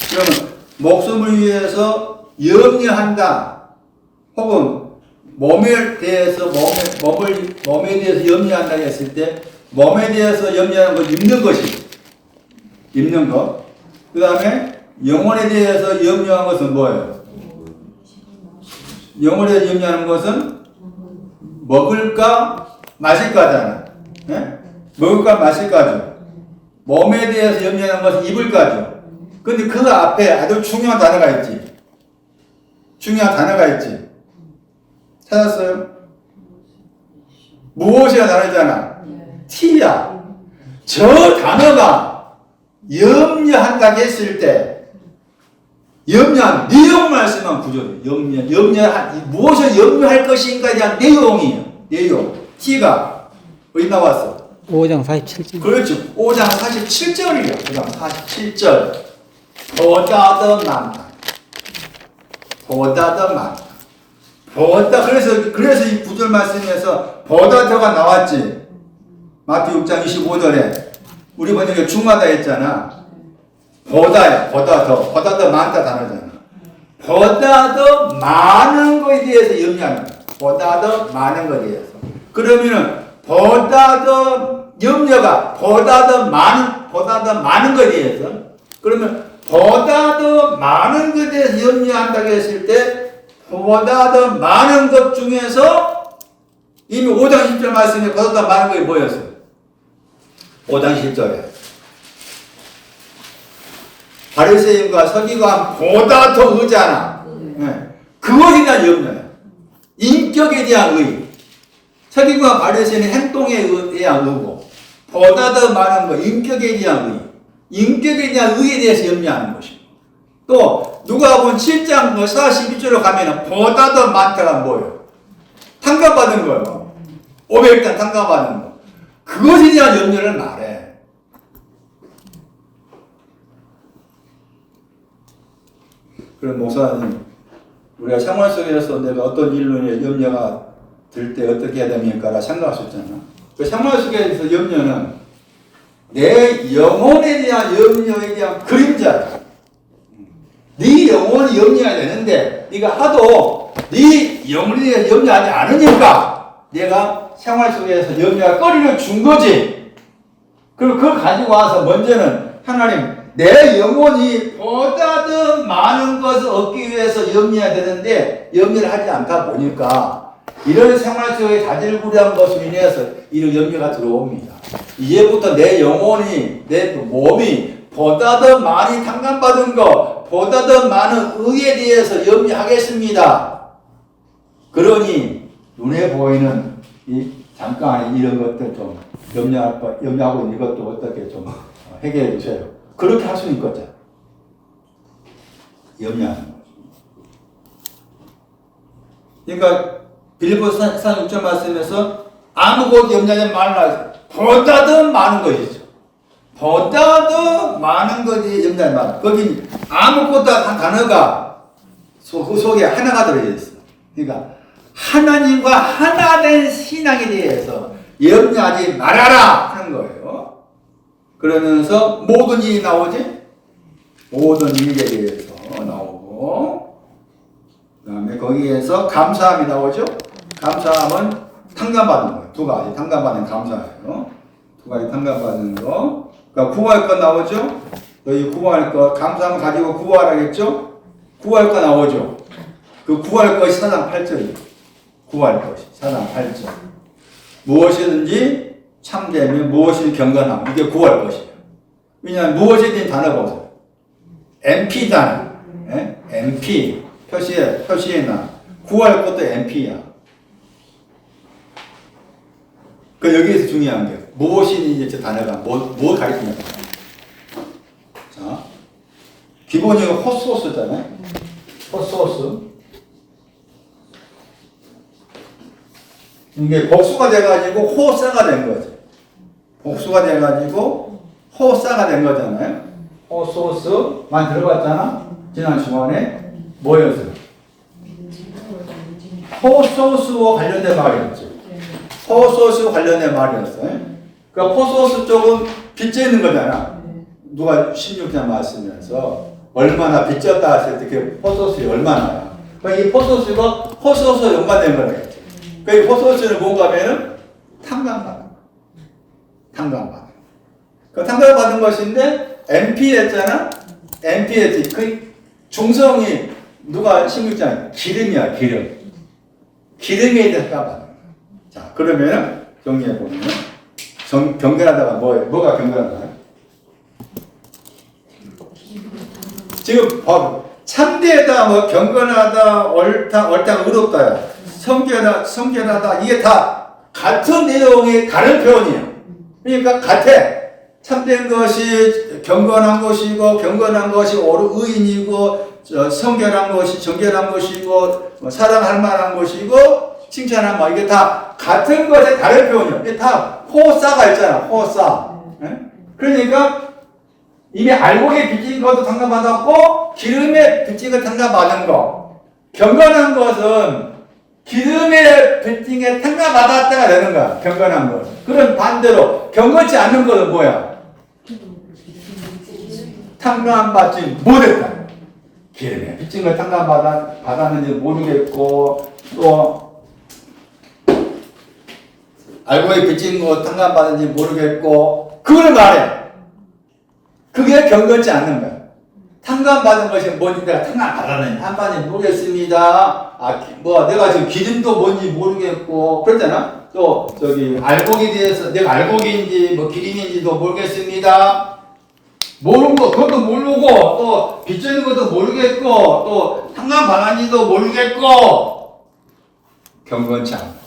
그러면 목숨을 위해서 염려한다 혹은 몸에 대해서 몸에 대해서 염려한다 했을 때 몸에 대해서 염려하는 건 입는 것이죠. 입는 것. 그 다음에 영혼에 대해서 염려하는 것은 뭐예요? 영혼에 대해서 염려하는 것은 먹을까 마실까잖아. 네? 먹을까 마실까죠. 몸에 대해서 염려하는 것은 입을까죠. 근데 그 앞에 아주 중요한 단어가 있지. 중요한 단어가 있지. 찾았어요? 무엇이라 단어잖아. T야. 저 단어가 염려한다 했을 때 염려한 내용 말씀한 구조예요. 무엇을 염려할 것인가에 대한 내용이에요. 내용. T가 어디 나왔어? 5장 47절. 그렇죠. 5장 47절이에요. 5장 47절. 보다 더 많다. 보다 더 많다. 보다, 그래서 이 구절 말씀에서 보다 더가 나왔지. 마태 6장 25절에 우리 번역에 중하다 했잖아. 보다야, 보다 더 많다 단어잖아. 보다 더 많은 것에 대해서 염려하는 거야. 보다 더 많은 것에 대해서. 그러면은, 보다 더 염려가, 보다 더 많은 것에 대해서. 그러면, 보다 더 많은 것에 대해서 염려한다고 했을 때, 보다 더 많은 것 중에서 이미 5장 10절 말씀에 보다 더 많은 것이 뭐였어요? 5장 10절에. 바리새인과 서기관보다 더 의잖아. 네. 그것에 대한 염려야. 인격에 대한 의. 서기관과 바리새인의 행동에 대한 의고, 보다 더 많은 거, 인격에 대한 의. 인격에 대한 의에 대해서 염려하는 것이고. 또 누가복음 7장 42절로 가면은 보다 더 많다가 뭐예요? 탕감받은 거예요. 500단 탕감받은 거. 그것에 대한 염려를 말해. 그럼 목사님, 우리가 생활 속에서 내가 어떤 일로 염려가 들 때 어떻게 해야 됩니까? 라 생각할 수 있잖아. 그 생활 속에서 염려는 내 영혼에 대한 염려에 대한 그림자야. 네 영혼이 염려해야 되는데 네가 하도 네 영혼에 대해서 염려하지 않으니까 내가 생활 속에서 염려할 거리를 준 거지. 그리고 그걸 가지고 와서 먼저는 하나님, 내 영혼이 보다 더 많은 것을 얻기 위해서 염려해야 되는데 염려를 하지 않다 보니까 이런 생활 속에 자질구레한 것으로 인해서 이런 염려가 들어옵니다. 이제부터 내 영혼이, 내 몸이 보다 더 많이 탕감받은 것, 보다 더 많은 의에 대해서 염려하겠습니다. 그러니 눈에 보이는 잠깐 이런 것들 좀 염려하고 있는 것도 어떻게 좀 해결해 주세요. 그렇게 할 수는 있겠죠. 염려하는 거죠. 그러니까 빌립보 4장 6절 말씀에서 아무것도 염려하지 말라. 보다 더 많은 것이죠. 보다 더 많은 것이 염려하지 말라. 거기 아무것도 한 단어가 그 속에 하나가 들어있어. 그러니까 하나님과 하나 된 신앙에 대해서 염려하지 말아라 하는 거예요. 그러면서 모든 일이 나오지? 모든 일에 대해서 나오고, 그 다음에 거기에서 감사함이 나오죠? 감사함은 탕감받는 거예요. 두 가지. 탕감받는 감사예요. 두 가지 탕감받는 거. 그러니까 구할 것 나오죠? 너희 구할 것, 감사함 가지고 구하라겠죠? 구할 거 나오죠? 그 구할 것이 사상 8절이에요. 구할 것이 사상 8절. 무엇이든지 참되며 무엇이든 경건함. 이게 구할 것이에요. 왜냐하면 무엇이든 단어 보세요. MP잖아. 예? MP. 표시해놔. 구할 것도 MP야. 그 여기에서 중요한 게 무엇이든지 저 단어가 뭐 가리키냐. 자, 기본이 헛소스잖아요. 헛소스. 이게 복수가 돼가지고 호사가 된 거죠. 복수가 돼가지고 호사가 된 거잖아요. 호소스 많이 들어봤잖아. 지난 주간에 뭐였어요? 호소스와 관련된 말이었죠. 호소스 관련된 말이었어요. 그러니까 호소스 쪽은 빚져 있는 거잖아. 누가 16장 말씀에서 얼마나 빚졌다 했을 때 그 호소스 얼마나야. 그러니까 이 호소스가 호소스와 연관된 거라겠죠. 그 호소스는 뭔가 하면은 탕감받는 거. 탕감받는 거. 그 탕감받는 것인데 MP했잖아. MP했지. 그 중성이 누가 16장 기름이야, 기름. 기름에 대해서 탕감받는 거. 자, 그러면은 정리해 보면 경건하다가 뭐가 경건하다? 지금 봐봐. 참되다, 뭐 경건하다, 옳다, 의롭다야. 성결하다, 이게 다 같은 내용의 다른 표현이에요. 그러니까 같아. 참된 것이 경건한 것이고, 경건한 것이 의인이고, 성결한 것이 정결한 것이고, 사랑할 만한 것이고, 칭찬한 말, 이게 다 같은 것의 다른 표현이에요. 이게 다 호사가 있잖아, 호사. 그러니까 이미 알곡에 빚진 것도 탕감받았고, 기름에 빚진 것 탕감받은 거. 경건한 것은 기름에 빚진 게 탕감받았다가 되는 거야, 경건한 것. 그럼 반대로, 경건치 않는 것은 뭐야? 탕감받지 못했다. 기름에 빚진 걸 탕감받았는지 모르겠고, 또, 알고에 빚진 거 탕감받은지 모르겠고, 그걸 말해. 그게 경건치 않는 거야. 탕감받은 것이 뭔지 내가 탕감받았는지 한 번에 모르겠습니다. 내가 지금 기름도 뭔지 모르겠고, 그랬잖아? 또, 알곡에 대해서 내가 알곡인지, 기름인지도 모르겠습니다. 모르는 거, 그것도 모르고, 또, 빚지는 것도 모르겠고, 또, 탕감받았는지도 모르겠고, 경건치 않아.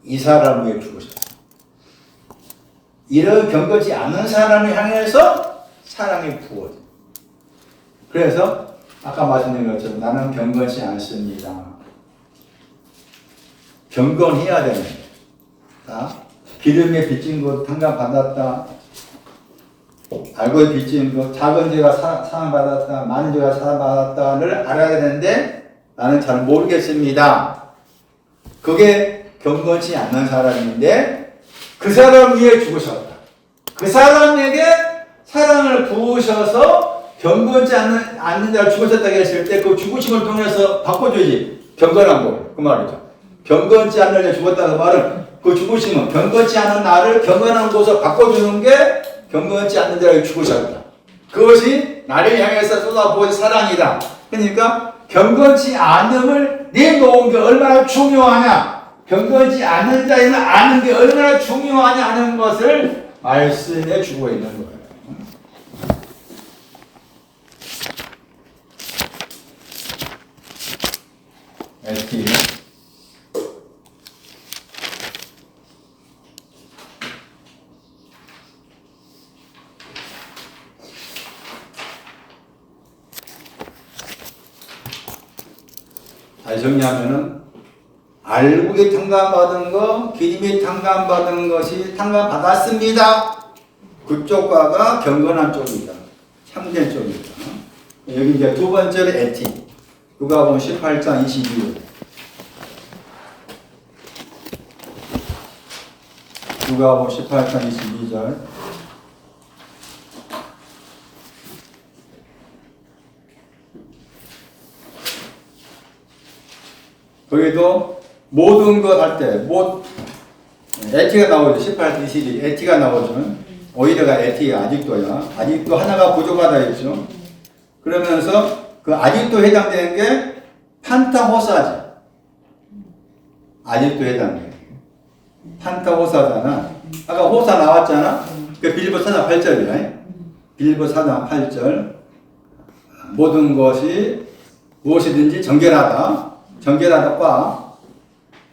이 사람을 위해 죽으셨어. 이런 경건치 않은 사람을 향해서 사랑이 부어져. 그래서 아까 말씀드린 것처럼 나는 경건치 않습니다. 경건해야 됩니다. 기름에 빚진 것 탕감받았다. 알고에 빚진 것 작은 죄가 사함받았다. 많은 죄가 사함받았다를 알아야 되는데 나는 잘 모르겠습니다. 그게 경건치 않는 사람인데 그 사람 위해 죽으셨다. 그 사람에게 사랑을 부으셔서 경건치 않는 자를 죽으셨다고 했을 때 그 죽으심을 통해서 바꿔주지. 경건한 거. 그 말이죠. 경건치 않는 자를 죽었다는 말은 그 죽으심은 경건치 않은 나를 경건한 곳으로 바꿔주는 게 경건치 않는 자를 죽으셨다. 그것이 나를 향해서 쏟아부은 사랑이다. 그러니까 경건치 않음을 내놓은 게 얼마나 중요하냐. 경건치 않는 자에는 아는 게 얼마나 중요하냐 하는 것을 말씀해 주고 있는 거예요. ST. 잘 정리하면은 알곡이 탕감받은 거, 기름이 탕감받은 것이 탕감받았습니다. 그쪽과가 경건한 쪽이다. 참된 쪽이다. 여기 이제 두 번째로 에티. 누가복음 18장 22절. 누가복음 18장 22절. 거기도 모든 것 할 때, 에티가 나오죠. 18, 22, 에티가 나오죠. 오히려가 에티가 아직도야. 아직도 하나가 부족하다 했죠. 그러면서 그 아직도 해당되는 게 판타호사지. 아직도 해당돼. 판타호사잖아. 아까 호사 나왔잖아. 그 빌립보 4장 8절이야. 빌립보 4장 8절. 모든 것이 무엇이든지 정결하다. 정결하다과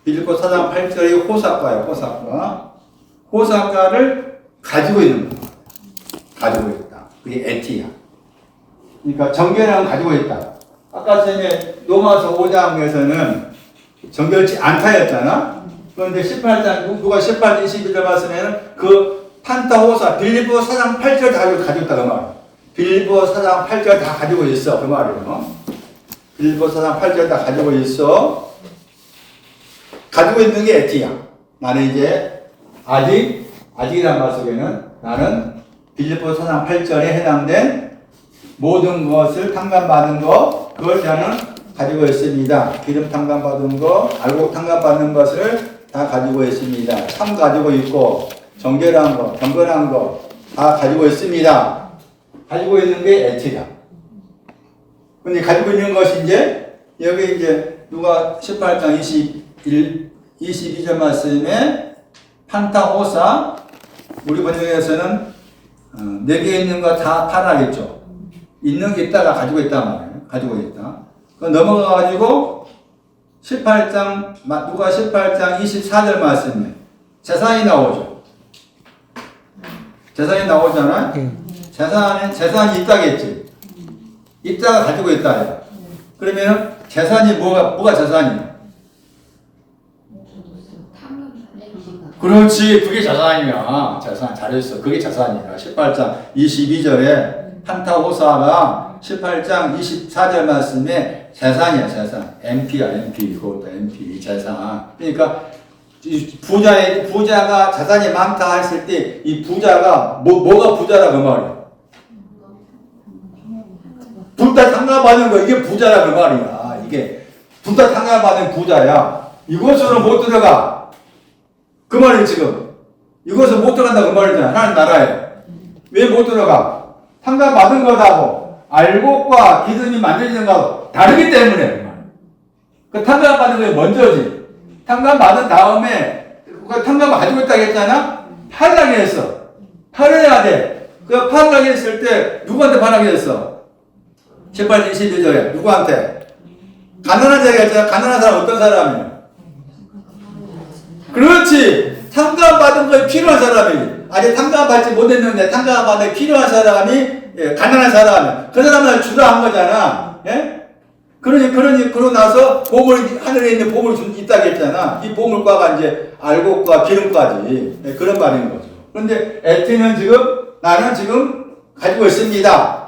빌립보 4장 8절이 호사과예요. 호사과. 호사과를 가지고 있는 거야. 가지고 있다. 그게 에티야. 그러니까 정결함을 가지고 있다. 아까 전에 로마서 5장에서는 정결치 않다였잖아. 그런데 18장 누가 18, 21절 말씀에는 그 판타호사 빌립보 4장 8절 다 가지고 있다 그 말. 빌립보 4장 8절 다 가지고 있어 그 말이에요. 빌립보 4장 8절 다 가지고 있어. 가지고 있는 게 에티야. 나는 이제 아직이란 말 속에는 나는 빌립보 4장 8절에 해당된 모든 것을 탕감받은 것, 그걸 나는 가지고 있습니다. 기름 탕감받은 거, 알곡 탕감받는 것을 다 가지고 있습니다. 참 가지고 있고, 정결한 거, 경건한 거, 다 가지고 있습니다. 가지고 있는 게 에티다. 근데 가지고 있는 것이 이제, 여기 이제, 누가 18장 22절 말씀에, 판타호사, 우리 번역에서는, 내게 있는 거 다 팔아겠죠. 있는 게 있다가 가지고 있단 말이에요. 가지고 있다. 넘어가가지고 18장 누가 18장 24절 말씀에 재산이 나오죠. 재산이 나오잖아. 재산이 있다겠지. 있다가 가지고 있다. 그러면 재산이 뭐가 재산이야? 그렇지. 그게 재산이야. 재산 잘했어. 그게 재산이야. 18장 22절에 판타호사가 18장 24절 말씀에 재산이야, 재산. MP야, MP. 그것도 MP, 재산. 그러니까, 부자가 재산이 많다 했을 때, 이 부자가, 뭐가 부자라 그 말이야. 둘 다 탕감받는 거, 이게 부자라 그 말이야. 이게, 둘 다 탕감받는 부자야. 이것으로 못 들어가. 그 말이 지금. 이것은 못 들어간다 그 말이잖아. 하나님 나라에. 왜 못 들어가? 탕감받은 거하고 알곡과 기름이 만들어지는 거하고 다르기 때문에 그 탕감받은 게 먼저지. 탕감받은 다음에 그 탕감을 가지고 있다고 했잖아. 팔라고 했어. 팔아야 돼. 그 팔라고 했을 때 누구한테 팔라고 했어? 18, 22절에 누구한테? 가난한 자가 했잖아. 가난한 사람 어떤 사람이야? 그렇지. 탕감받은 거에 필요한 사람이 아직 탕감받지 못했는데 탕감받는 필요한 사람이 가난한 사람 그 사람을 주라 한 거잖아. 예? 그러고 나서 하늘에 있는 보물이 있다고 했잖아. 이 보물과가 이제 알곡과 기름까지 그런 말인 거죠. 그런데 에티는 나는 지금 가지고 있습니다.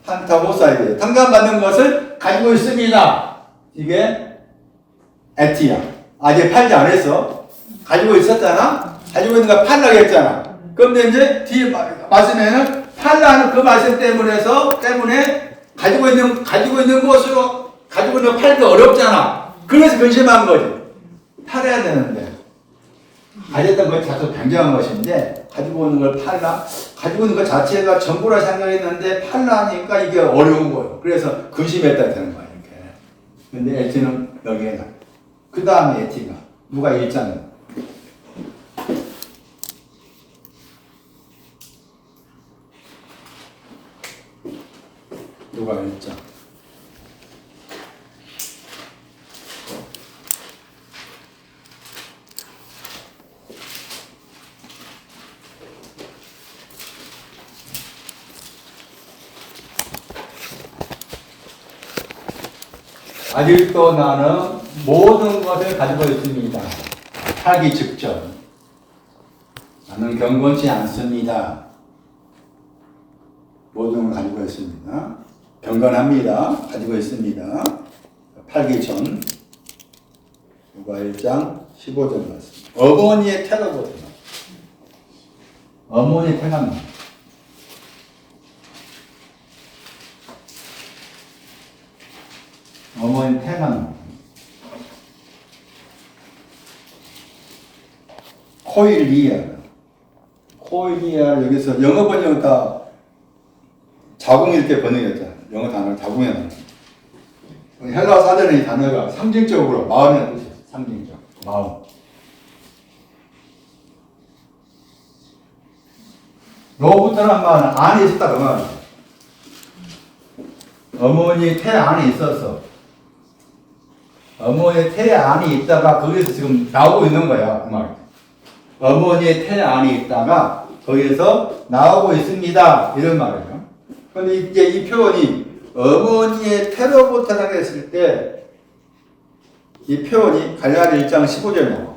판타호사에 탕감받는 것을 가지고 있습니다. 이게 에티야. 아직 팔지 않았어. 가지고 있었잖아. 가지고 있는 거 팔라고 했잖아. 그런데 이제 뒤에 말씀에는 팔라는 그 말씀 때문에 가지고 있는 것으로 가지고 있는 거 팔기 어렵잖아. 그래서 근심한 거지. 팔아야 되는데 가졌던 것 자체가 굉장한 것인데 가지고 있는 걸 팔라? 가지고 있는 것 자체가 전부라 생각했는데 팔라니까 이게 어려운 거예요. 그래서 근심했다 되는 거야 이렇게. 근데 에티는 여기에 나. 그 다음에 에티가 누가 읽잖아. 누가 읽자. 아직도 나는 모든 것을 가지고 있습니다. 하기 직전. 나는 경건치 않습니다. 모든 걸 가지고 있습니다. 경건합니다. 가지고 있습니다. 팔기 전. 누가 1장 15절 말씀. 어머니의 태가거든요. 어머니의 태가입니다. 어머니 태가입니다. 코일리아 여기서 영어 번역가 자궁 이렇게 번역했잖아. 영어 단어를 자궁에 넣는. 헬라어 사전에 이 단어가 상징적으로 마음이라는 뜻이에요. 상징적 마음. 로부터란 말은 안에 있었다 그 말이에요. 어머니 태 안에 있었어. 어머니의 태 안에 있다가 거기서 지금 나오고 있는 거야 그 말. 어머니의 태 안에 있다가 거기에서 나오고 있습니다 이런 말이에요. 그런데 이제 이 표현이 어머니의 태로부터라고 했을 때 이 표현이 갈라디 1장 15절에 나와.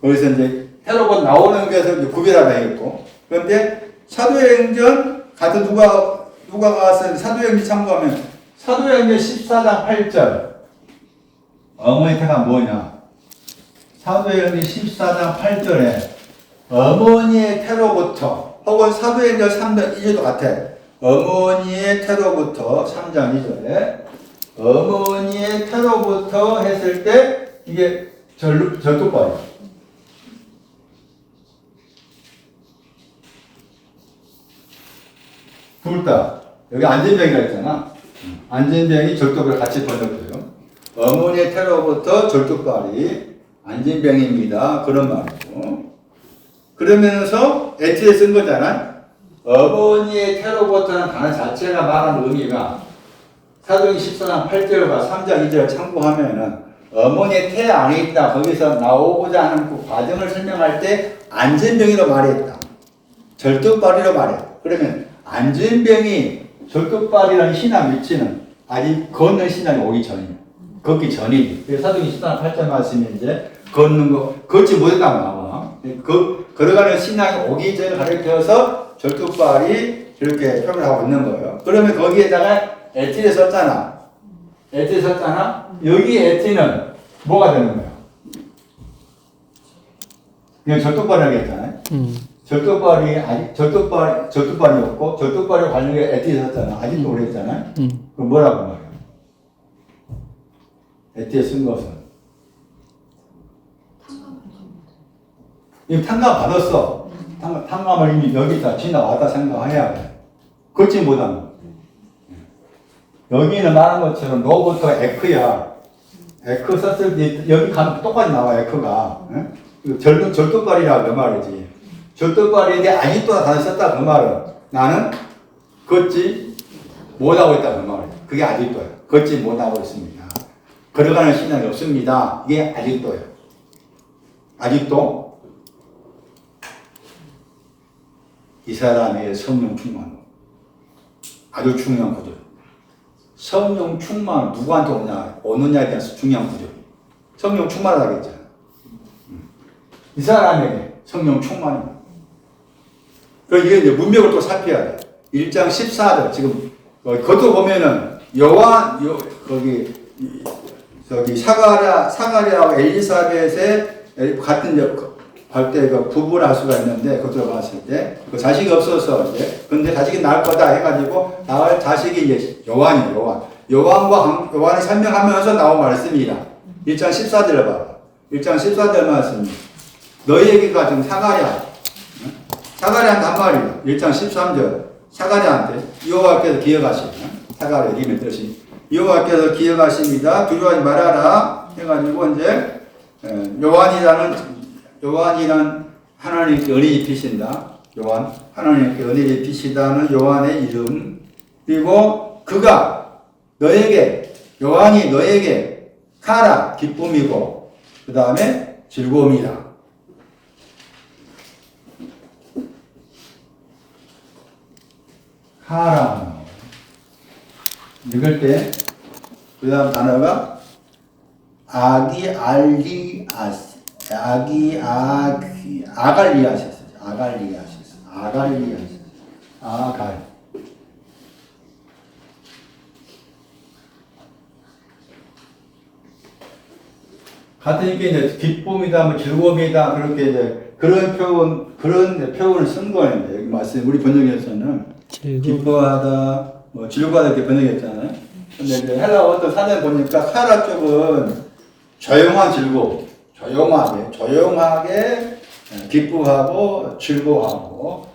거기서 이제 태로부터 나오는 것에서 구별하다 했고, 그런데 사도행전 같은 누가 가서 사도행전 참고하면 사도행전 14장 8절 어머니 태가 뭐냐? 사도행전 14장 8절에 어머니의 태로부터 혹은 사도행전 3장 2절도 같아. 어머니의 태로부터 3장 2절에 어머니의 태로부터 했을 때 이게 절뚝발이야. 둘 다. 여기 안전병이라 했잖아. 안전병이 절뚝을 같이 번역돼요. 어머니의 태로부터 절뚝발이 안전병입니다. 그런 말이고. 그러면서 에티에 쓴 거잖아. 어머니의 태로부터는 단어 자체가 말하는 의미가 사도행 14장 8절과 3장 2절 참고하면은 어머니의 태 안에 있다. 거기서 나오고자 하는 그 과정을 설명할 때 안전병이로 말했다. 절뚝발이로 말했다. 그러면 안전병이 절뚝발이라는 신앙 위치는 아직 걷는 신앙이 오기 전이에요. 걷기 전이지. 그래서 사도행 14장 8절 말씀이 이제 걷는 거, 걷지 못했다고 나와. 걸어가는 신앙이 오기 전에 가르쳐서 절뚝발이 이렇게 표현을 하고 있는 거예요. 그러면 거기에다가 에티를 썼잖아. 여기 에티는 뭐가 되는 거야? 이건 절뚝발이라고 했잖아요. 절뚝발이 아직 절뚝발이었고 절뚝발이 관련해 에티에 썼잖아. 아직도 오래 했잖아요. 그럼 뭐라고 말해요? 에티에 쓴 것은 이거 탕감 받았어. 탕감을 이미 여기다 지나왔다 생각해야 돼. 걷지 못하는 거. 여기는 말한 것처럼 로부터 에크야. 에크 썼을 때 여기 가면 똑같이 나와 에크가. 절뚝발이라 그 말이지. 절뚝발인데 아직도 단어 썼다 그 말은 나는 걷지 못하고 있다 그 말이야. 그게 아직도야. 걷지 못하고 있습니다. 걸어가는 신앙이 없습니다. 이게 아직도야. 아직도 이 사람의 성령 충만. 아주 중요한 구조. 성령 충만 누구한테 오느냐에 대한 중요한 구조. 성령 충만하다고 했잖아. 이 사람에게 성령 충만입니다. 그래서 이게 이제 문맥을 또 살펴야 돼. 1장 14절 지금 그것도 보면은 거기 사가랴하고 엘리사벳의 같은 할 때 그 부부를 할 수가 있는데 그것을 봤을 때 그 자식이 없어서 이제 근데 자식이 낳을 거다 해가지고 낳을 자식이 이제 요한이 설명하면서 나온 말씀이다. 1장 14절을 봐라. 1장 14절 말씀. 너희에게가 지금 사가랴한테 한 말이에요. 1장 13절. 사가랴한테 여호와께서 기억하시면 사가랴 이름의 뜻이 여호와께서 기억하십니다. 두려워하지 말아라 해가지고 이제 요한이라는 하나님께 은혜 입히신다. 하나님께 은혜 입히시다는 요한의 이름. 그리고 그가 요한이 너에게 카라 기쁨이고 그 다음에 즐거움이다. 카라 읽을 때 그 다음 단어가 아갈리아시스. 같은 게 이제 기쁨이다, 뭐 즐거움이다 그렇게 이제 그런 표현을 쓴 거였는데 여기 말씀 우리 번역에서는 기뻐하다, 뭐 즐거워하다 이렇게 번역했잖아요. 근데 이제 헬라어 어떤 사전 보니까 카라 쪽은 조용한 즐거움, 조용하게 기쁘하고 즐거워하고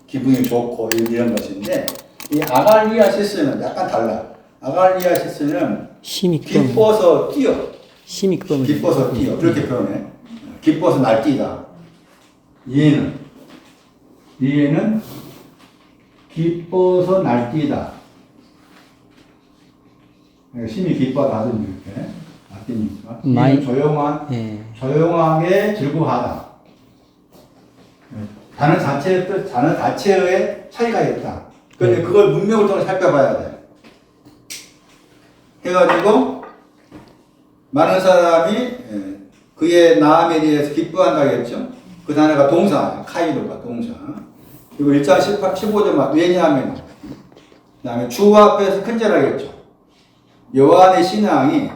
기분이 좋고 이런 것인데 이 아갈리아시스는 약간 달라. 아갈리아시스는 힘이 기뻐서 뛰어. 힘이 끄면 기뻐서 뛰어. 그렇게 표현해. 기뻐서 날뛰다. 얘는 기뻐서 날뛰다. 심히 기뻐하다 하든지 이렇게 날뛰니까. 얘는 조용하게 즐거워하다. 단어 자체의 뜻, 단어 자체의 차이가 있다. 그런데 그걸 문맥을 통해 살펴봐야 돼. 해가지고 많은 사람이 그의 나음에 대해서 기뻐한다고 했죠. 그 단어가 동사, 카이로가 동사. 그리고 1장 15절 왜냐하면 그 다음에 주 앞에서 큰절하겠죠. 여호와의 신앙이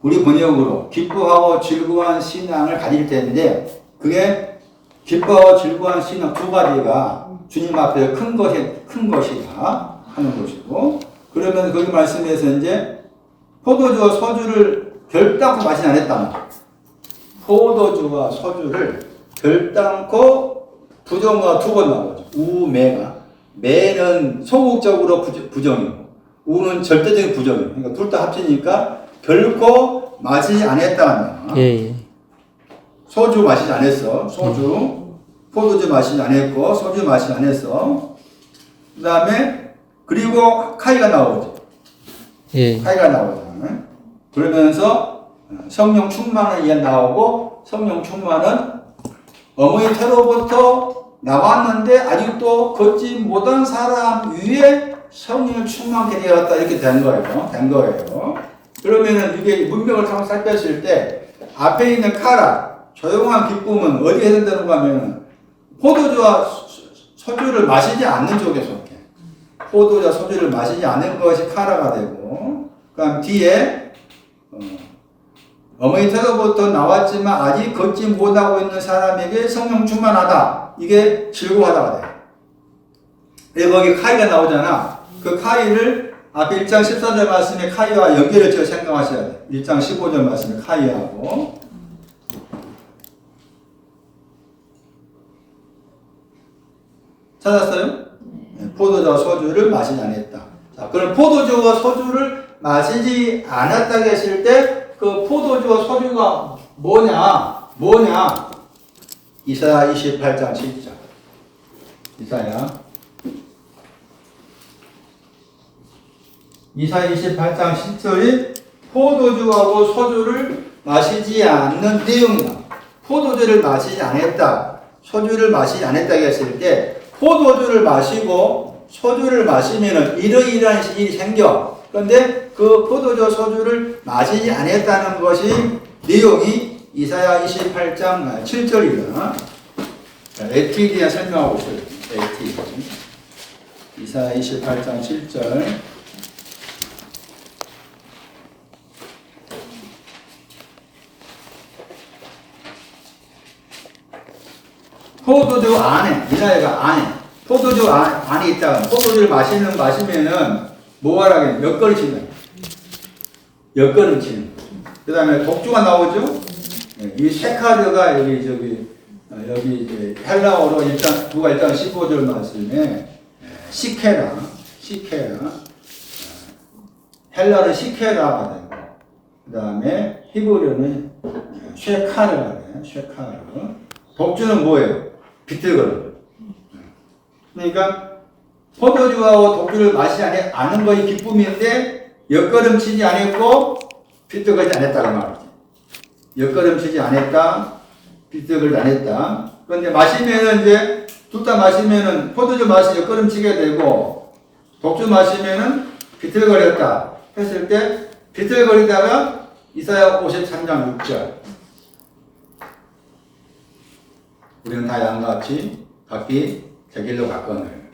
우리 번역으로 기뻐하고 즐거운 신앙을 가질 텐데 그게 기뻐하고 즐거운 신앙 두 가지가 주님 앞에 큰 것이다 하는 것이고 그러면 거기 말씀에서 이제 포도주와 소주를 결단코 마시지 않았다. 포도주와 소주를 결단코 부정어가 두 번 나오죠. 우매가 매는 소극적으로 부정이고 우는 절대적인 부정이에요. 그러니까 둘 다 합치니까 결코 마시지 않았다. 소주 마시지 않았어. 포도주 마시지 않았고 소주 마시지 않았어. 그 다음에 그리고 카이가 나오죠. 카이가 나오잖아요. 그러면서 성령 충만은 이해 나오고 성령 충만은 어머니 태로부터 나왔는데 아직도 걷지 못한 사람 위에 성령을 충만하게 되었다 이렇게 된 거예요. 그러면은 이게 문맥을 한번 살폈을 때 앞에 있는 카라 조용한 기쁨은 어디에 해당되는가 하면 포도주와 소주를 마시지 않는 쪽에 속해. 포도주와 소주를 마시지 않는 것이 카라가 되고 그다음 뒤에 어머니 태로부터 나왔지만 아직 걷지 못하고 있는 사람에게 성령 충만하다. 이게 즐거워하다가 돼. 거기 카이가 나오잖아. 그 카이를 앞에 1장 14절 말씀에 카이와 연결을 지어 생각하셔야 돼. 1장 15절 말씀에 카이하고 찾았어요? 포도주와 소주를 마시지 않았다. 자, 그럼 포도주와 소주를 마시지 않았다 했을 때 그 포도주와 소주가 뭐냐? 이사야 28장 7절. 이사야 28장 7절이 포도주하고 소주를 마시지 않는 내용이다. 포도주를 마시지 않았다. 소주를 마시지 않았다 했을 때 포도주를 마시고 소주를 마시면은 이러이러한 일이 생겨. 그런데 그 포도주 소주를 마시지 않았다는 것이 내용이 이사야 28장 7절이다. 에티에 대한 설명하고 있어요. 에티. 이사야 28장 7절. 포도주 안에, 이사야가 안에, 포도주 안에 있다가 포도주를 마시면은 뭐 하라게? 엿걸음치는. 그 다음에 독주가 나오죠? 이 쉐카드가 여기 이제 헬라어로 일단 15절 말씀에 시케라. 헬라는 시케라가 되고, 그 다음에 히브리어는 쉐카르가 돼요. 쉐카르. 독주는 뭐예요? 비틀거려. 그러니까 포도주하고 독주를 마시지 않은 것이 기쁨인데 엿걸음치지 않았고 비틀거리지 않았다고 말이지. 엿걸음치지 않았다, 비틀거리지 않았다. 그런데 마시면은 이제 둘 다 마시면은 포도주 마시 엿걸음치게 되고 독주 마시면은 비틀거렸다 했을 때 비틀거리다가 이사야 53장 6절. 우리는 다 양같이 각기 제 길로 갔거늘.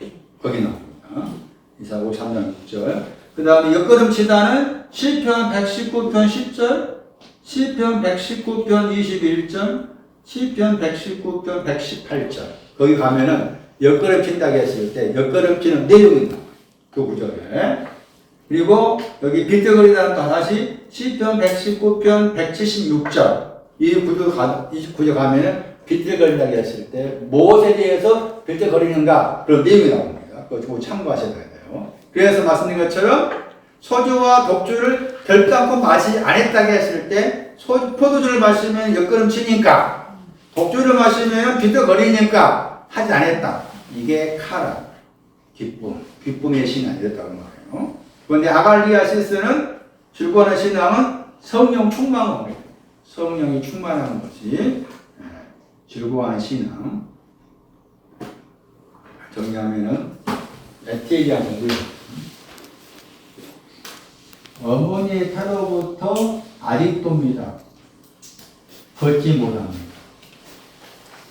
거기 나옵니다. 이사야 53장 6절. 그 다음에 엿걸음치다는 시편 119편 10절, 시편 119편 21절, 시편 119편 118절. 거기 가면은 엿걸음친다고 했을 때 엿걸음치는 내용이 나와요. 그 구절에. 그리고 여기 비틀거리다는 또 다시 시편 119편 176절. 이 구조 가면은 비틀거린다고 했을 때 무엇에 대해서 비틀거리는가 그런 내용이 나옵니다. 그거 참고하셔야 돼요. 그래서 말씀드린 것처럼 소주와 독주를 결단코 마시지 않았다고 했을 때 포도주를 마시면 옆걸음치니까 독주를 마시면 비틀거리니까 하지 않았다. 이게 카라, 기쁨의 신앙 이랬다고 말해요. 그런데 아갈리아시스는 즐거워하는 신앙은 성령 충만한 거예요. 성령이 충만한 것이 즐거워하는 신앙. 정리하면은 에티리아 정도예요. 어머니의 태로부터 아직도입니다. 걷지 못합니다.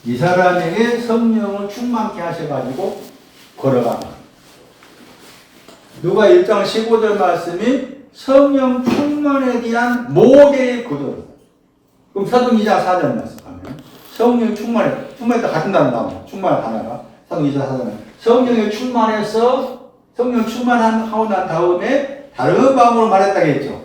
이 사람에게 성령을 충만케 하셔가지고 걸어갑니다. 누가 1장 15절 말씀이 성령 충만에 대한 모델의 구조입니다. 그럼 사도행 2장 4절 말씀하면 성령 충만했다 같은 단어 나옵니다. 충만한 단어가 사도행 2장 4절 성령에 충만해서 성령 충만하고 난 다음에 다른 마음으로 말했다고 했죠.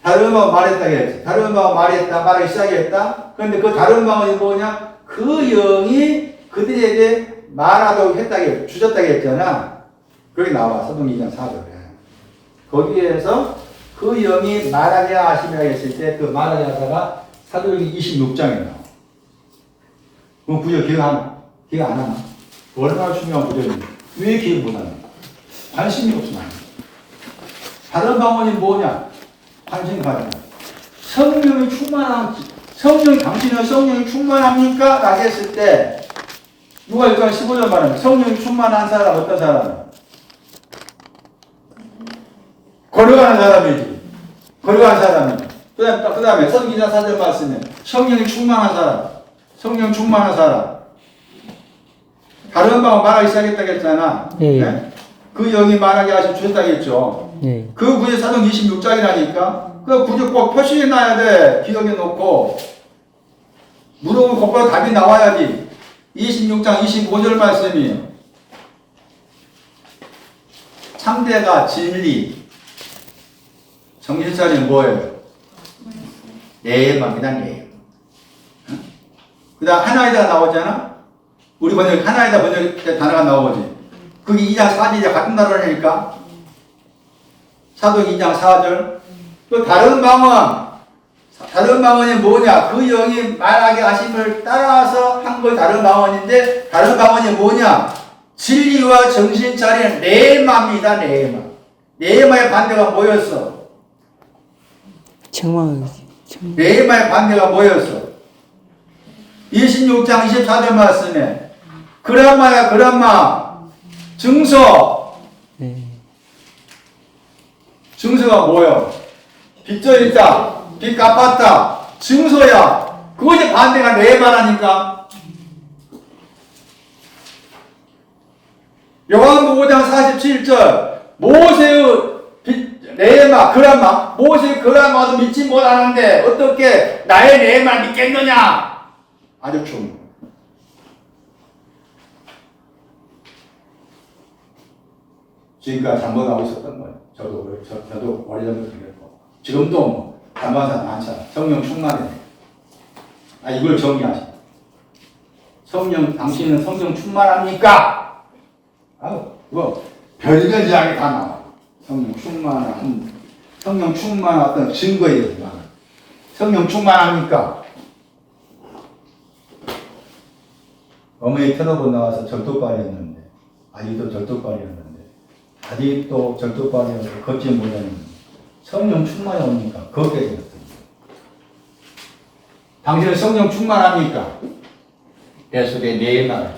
다른 마음으로 말했다고 했죠. 다른 마음으로 말하기 시작했다. 그런데 그 다른 마음이 뭐냐? 그 영이 그들에게 말하도록 했다고 주셨다고 했잖아. 그게 나와. 사도행 2장 4절에. 거기에서 그 영이 말하게 하시며 했을 때 그 말하게 하다가 사도행 26장에 나와. 그럼 구절 기억 안 하나? 얼마나 중요한 구절인지. 왜 기억 못 하나? 관심이 없으면 안 돼. 다른 방언이 뭐냐? 관심 가져라. 성령이 당신은 성령이 충만합니까? 라고 했을 때, 누가 일단 15절 말하면 성령이 충만한 사람, 어떤 사람이야? 걸어가는 사람이지. 걸어가는 사람이지. 그 다음에 선기자 4절 말씀에 성령이 충만한 사람, 성령 충만한 사람. 다른 방언 말하기 시작했다고 했잖아. 네? 그 영이 말하게 하시면 주셨다고 했죠. 그 구절 사도행 26장이라니까. 그 구절 꼭 표시해 놔야 돼. 기억해 놓고. 물어보면 곧바로 답이 나와야지. 26장 25절 말씀이에요. 참되가 진리. 정신 차리는 뭐예요? 내맘이다, 내. 그 다음 하나이다 나오잖아? 우리 번역, 하나이다 번역 단어가 나오지. 그게 2장 4절이 같은 단어라니까. 사도행 2장 4절. 또 다른 방언이 뭐냐? 그 영이 말하게 하심을 따라서 한 거 다른 방언인데, 다른 방언이 뭐냐? 진리와 정신 차리는 내맘이다, 내맘. 내맘의 반대가 뭐였어? 내맘의 반대가 뭐였어? 26장 24절 말씀에 그람마야 그람마 증서. 증서가 뭐야? 빚져있다, 빚 갚았다, 증서야. 그것이 반대가 내말하니까. 요한복음 5장 47절 모세의 내마 그람마, 모세 그람마도 믿지 못하는데 어떻게 나의 내말 믿겠느냐? 아주 좋은 거예요. 지금까지 담번하고 있었던 거예요. 저도 오래전부터 그랬고 지금도 뭐 담번사 많잖아. 성령 충만해. 이걸 정리하시. 당신은 성령 충만합니까? 별의별 이야기 다 나와. 성령 충만한 어떤 증거에 대해서 말해. 성령 충만합니까? 어머니 태도본 나와서 절도발이었는데, 아직도 절도발이어서 걷지 못하는 성령 충만이 옵니까? 걷게 되었습니다. 당신은 성령 충만합니까? 내 속에 내 말을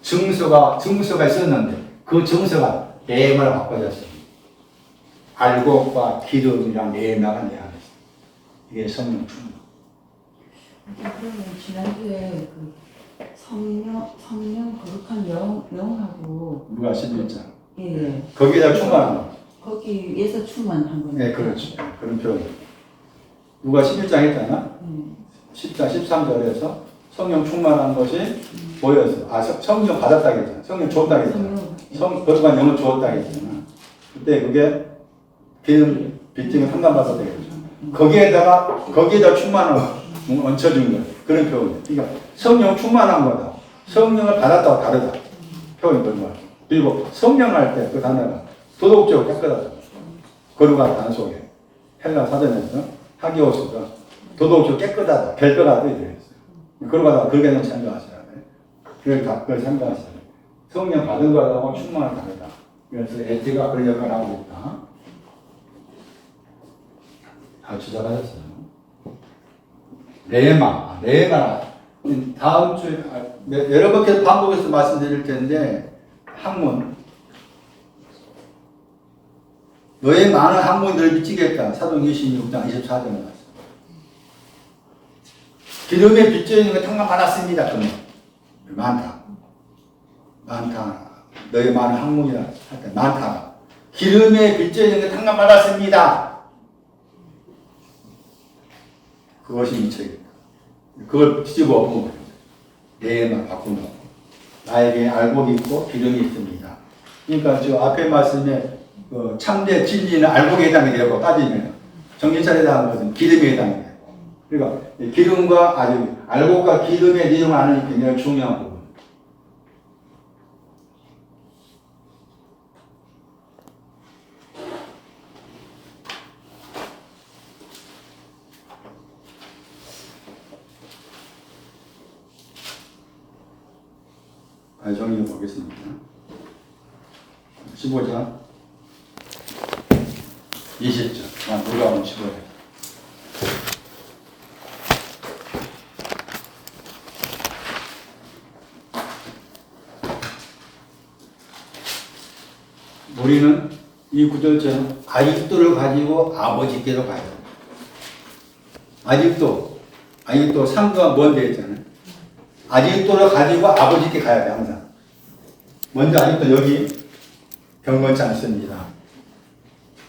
증서가 있었는데 그 증서가 내 말을 바꿔졌습니다. 알곡과 기름이랑 내 말을 내 안에 있습니다. 이게 성령 충만. 그러면 지난주에 그 성령 거룩한 영하고 누가 11장. 예. 거기에다 충만한 거. 거기에서 충만한 거네. 네, 그렇죠. 그런 표현. 누가 11장 했잖아. 10장 13절에서 성령 충만한 것이 보였어. 성령 받았다 했잖아. 성령 줬다 했잖아. 거룩한 영을 주었다 했잖아. 그때 그게 기름 빚짐을 판단받았다 했잖아. 거기에다 충만을 얹혀준 거예요. 그런 표현. 그러니까 성령 충만한 거다. 성령을 받았다고 다르다. 표현이 그런 거야. 그리고 성령 할 때 그 단어가 도덕적으로 깨끗하다. 거룩한 단속에 헬라 사전에서 하기오스가 도덕적으로 깨끗하다. 별별하다 이렇게 있어요. 거룩하다. 그 개념 참조하셔야 돼. 그걸 참조하셔야 돼. 성령 받은 거하고 충만은 다르다. 그래서 에티가 그런 역할을 하고 있다. 다 주장하셨어요. 레마. 다음 주에, 여러 번 계속 반복해서 말씀드릴 텐데, 학문. 너의 많은 학문이 널 미치겠다. 사도행 26장 24절에 나왔어요. 기름에 빚져 있는 거 탕감받았습니다. 그러면. 많다. 너의 많은 학문이라 할 때 많다. 기름에 빚져 있는 거 탕감받았습니다. 그것이 미책이다. 그걸 뒤집어 엎은 거예요. 내만 바꾼다고. 나에게 알곡이 있고 기름이 있습니다. 그러니까 저 앞에 말씀에 참된 진리는 알곡에 해당이 되고 따지면 정신차에 해당하는 것은 기름에 해당이 되고. 그러니까 기름과 알곡과 기름의 내용을 아는 게 굉장히 중요한 부분. 정리해 보겠습니다. 15장 20절. 누가 한번 15절. 우리는 이 구절처럼 아직도를 가지고 아버지께로 가야 됩니다. 아직도 상도가 먼데 있잖아요. 아직도를 가지고 아버지께 가야 돼, 항상. 먼저 아직도 여기 경건치 않습니다.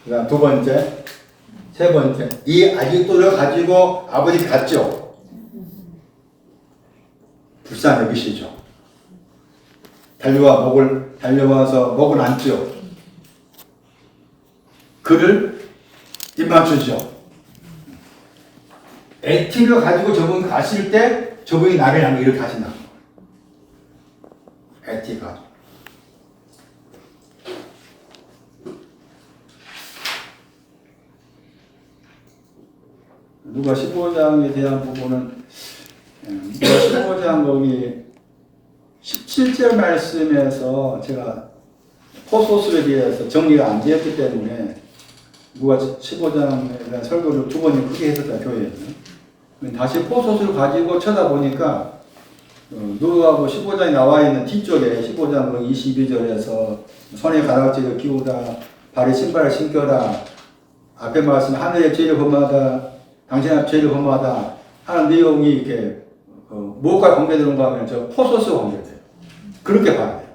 그 다음 두 번째, 세 번째, 이 아직도를 가지고 아버지께 갔죠. 불쌍히 여기시죠. 달려와서 목을 안죠. 그를 입맞추죠. 에티를 가지고 저분 가실 때 저분이 나를 향해 이렇게 하신다. 에티가. 누가 15장에 대한 부분은 누가 15장 거기 17절 말씀에서 제가 포소스에 대해서 정리가 안 되었기 때문에 누가 15장에 대한 설교를 두 번이 크게 했었다, 교회에서. 다시 포소스를 가지고 쳐다보니까 누가복음 15장에 나와 있는 뒤쪽에 15장 22절에서 손에 가락지를 끼우다 발에 신발을 신겨라 앞에 말씀 하늘의 죄를 범하다 당신 앞 죄를 범하다 하는 내용이 이렇게 무엇과 관계되는가 하면 저 포소스와 관계돼요. 그렇게 봐야 돼요.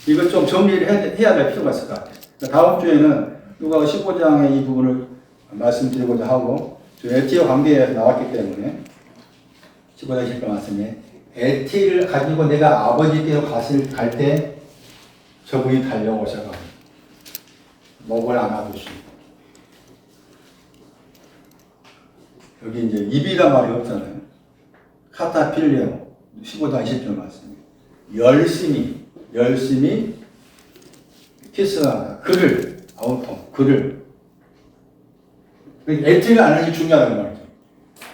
이걸 좀 정리를 해야 될 필요가 있을 것 같아요. 다음 주에는 누가 15장의 이 부분을 말씀드리고자 하고 에티와 관계에서 나왔기 때문에 15장 10절 말씀에 에티를 가지고 내가 아버지께로 갈 때 저분이 달려오셔서 목을 안아주시고 여기 이제 입이란 말이 없잖아요. 카타필레오 15장 20절 말씀에 열심히 키스하다. 그를 에티를 아는 게 중요하다는 말이죠.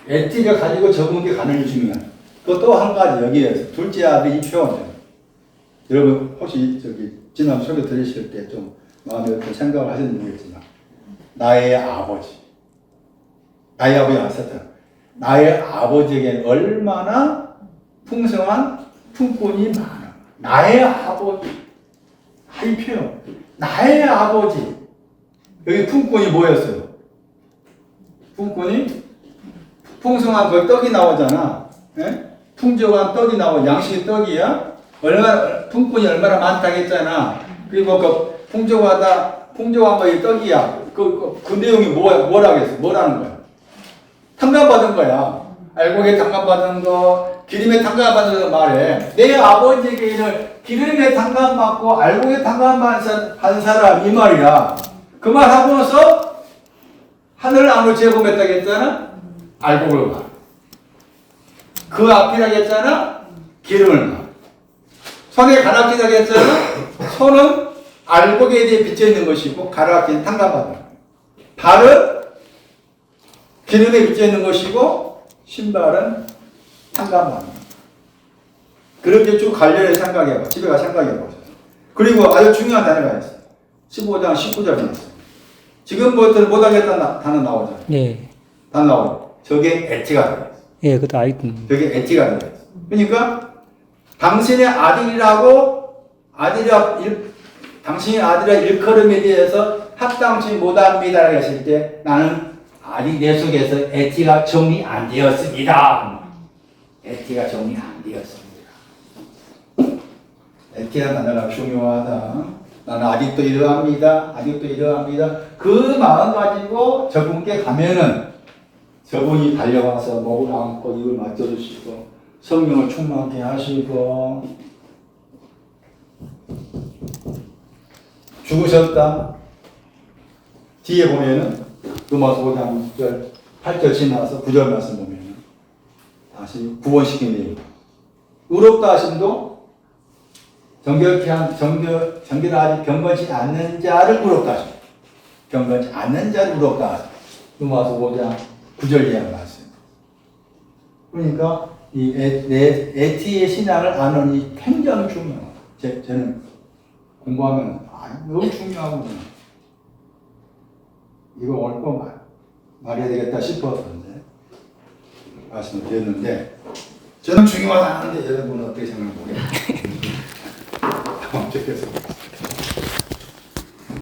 에티를 가지고 저분께 가는 게 중요하다. 또 한 가지 여기에서 둘째 아들 이 표현. 여러분 혹시 지난 설교 들으실 때 좀 마음에 어떤 생각을 하셨는지 모르겠지만 나의 아버지 안 썼잖아. 나의 아버지에겐 얼마나 풍성한 품꾼이 많아. 나의 아버지. 이 표현. 나의 아버지. 여기 품꾼이 뭐였어요? 품꾼이 풍성한 그 떡이 나오잖아. 예? 풍족한 떡이 나오고 양식이 떡이야. 품꾼이 얼마나 많다고 했잖아. 그리고 그 풍족한 거이 떡이야. 그 내용이 뭐라고 했어? 뭐라는 거야? 탕감받은 거야. 알곡에 탕감받은 거, 기름에 탕감받은 거 말해. 내 아버지에게 기름에 탕감받고 알곡에 탕감받은 사람 이 말이야. 그 말 하고 나서 하늘을 아무리 제공했다고 했잖아. 알곡을 마. 그 앞이라고 했잖아. 기름을 마. 손에 가라앉히다고 했잖아. 손은 알곡에 대해 비쳐있는 것이고 가라앉힌 탕감받아. 발은 기름에 비쳐있는 것이고 신발은 탕감받아. 그렇게 쭉 관련해서 생각해봐. 집에 가서 생각해봐. 그리고 아주 중요한 단어가 있어. 15장 19절에 나왔어. 지금부터 못하겠다는 단어 나오잖아. 예. 단어 나오고. 저게 엣지가 들어있어. 예, 그것도 저게 엣지가 들어있어. 그러니까 당신의 아들이라고 당신의 아들의 일컬음에 대해서 합당치 못합니다라고 했을 때 나는 아직 내 속에서 엣지가 정리 안 되었습니다. 엣지가 정리 안 되었습니다. 엣지라는 단어가 중요하다. 나는 아직도 이러합니다. 아직도 이러합니다. 그 마음 가지고 저분께 가면은 저분이 달려와서 목을 안고 입을 맞춰주시고 성령을 충만케 하시고 죽으셨다. 뒤에 보면은 로마서 5장 6절 8절 지나서 9절 말씀 보면은 다시 구원시킨 내용. 의롭다 하심도 정결하지 경건치 않는 자를 의롭다 하시고 경건치 않는 자를 의롭다 하시고 로마서 5장 9절 이하 말씀. 그러니까 이 에티의 신앙을 아는 이 굉장히 중요해요. 저는 공부하면 너무 중요하구나. 이거 오늘 꼭 말해야 되겠다 싶었는데 말씀을 드렸는데 저는 중요하다 하는데 여러분은 어떻게 생각하세요? 어떻겠어요?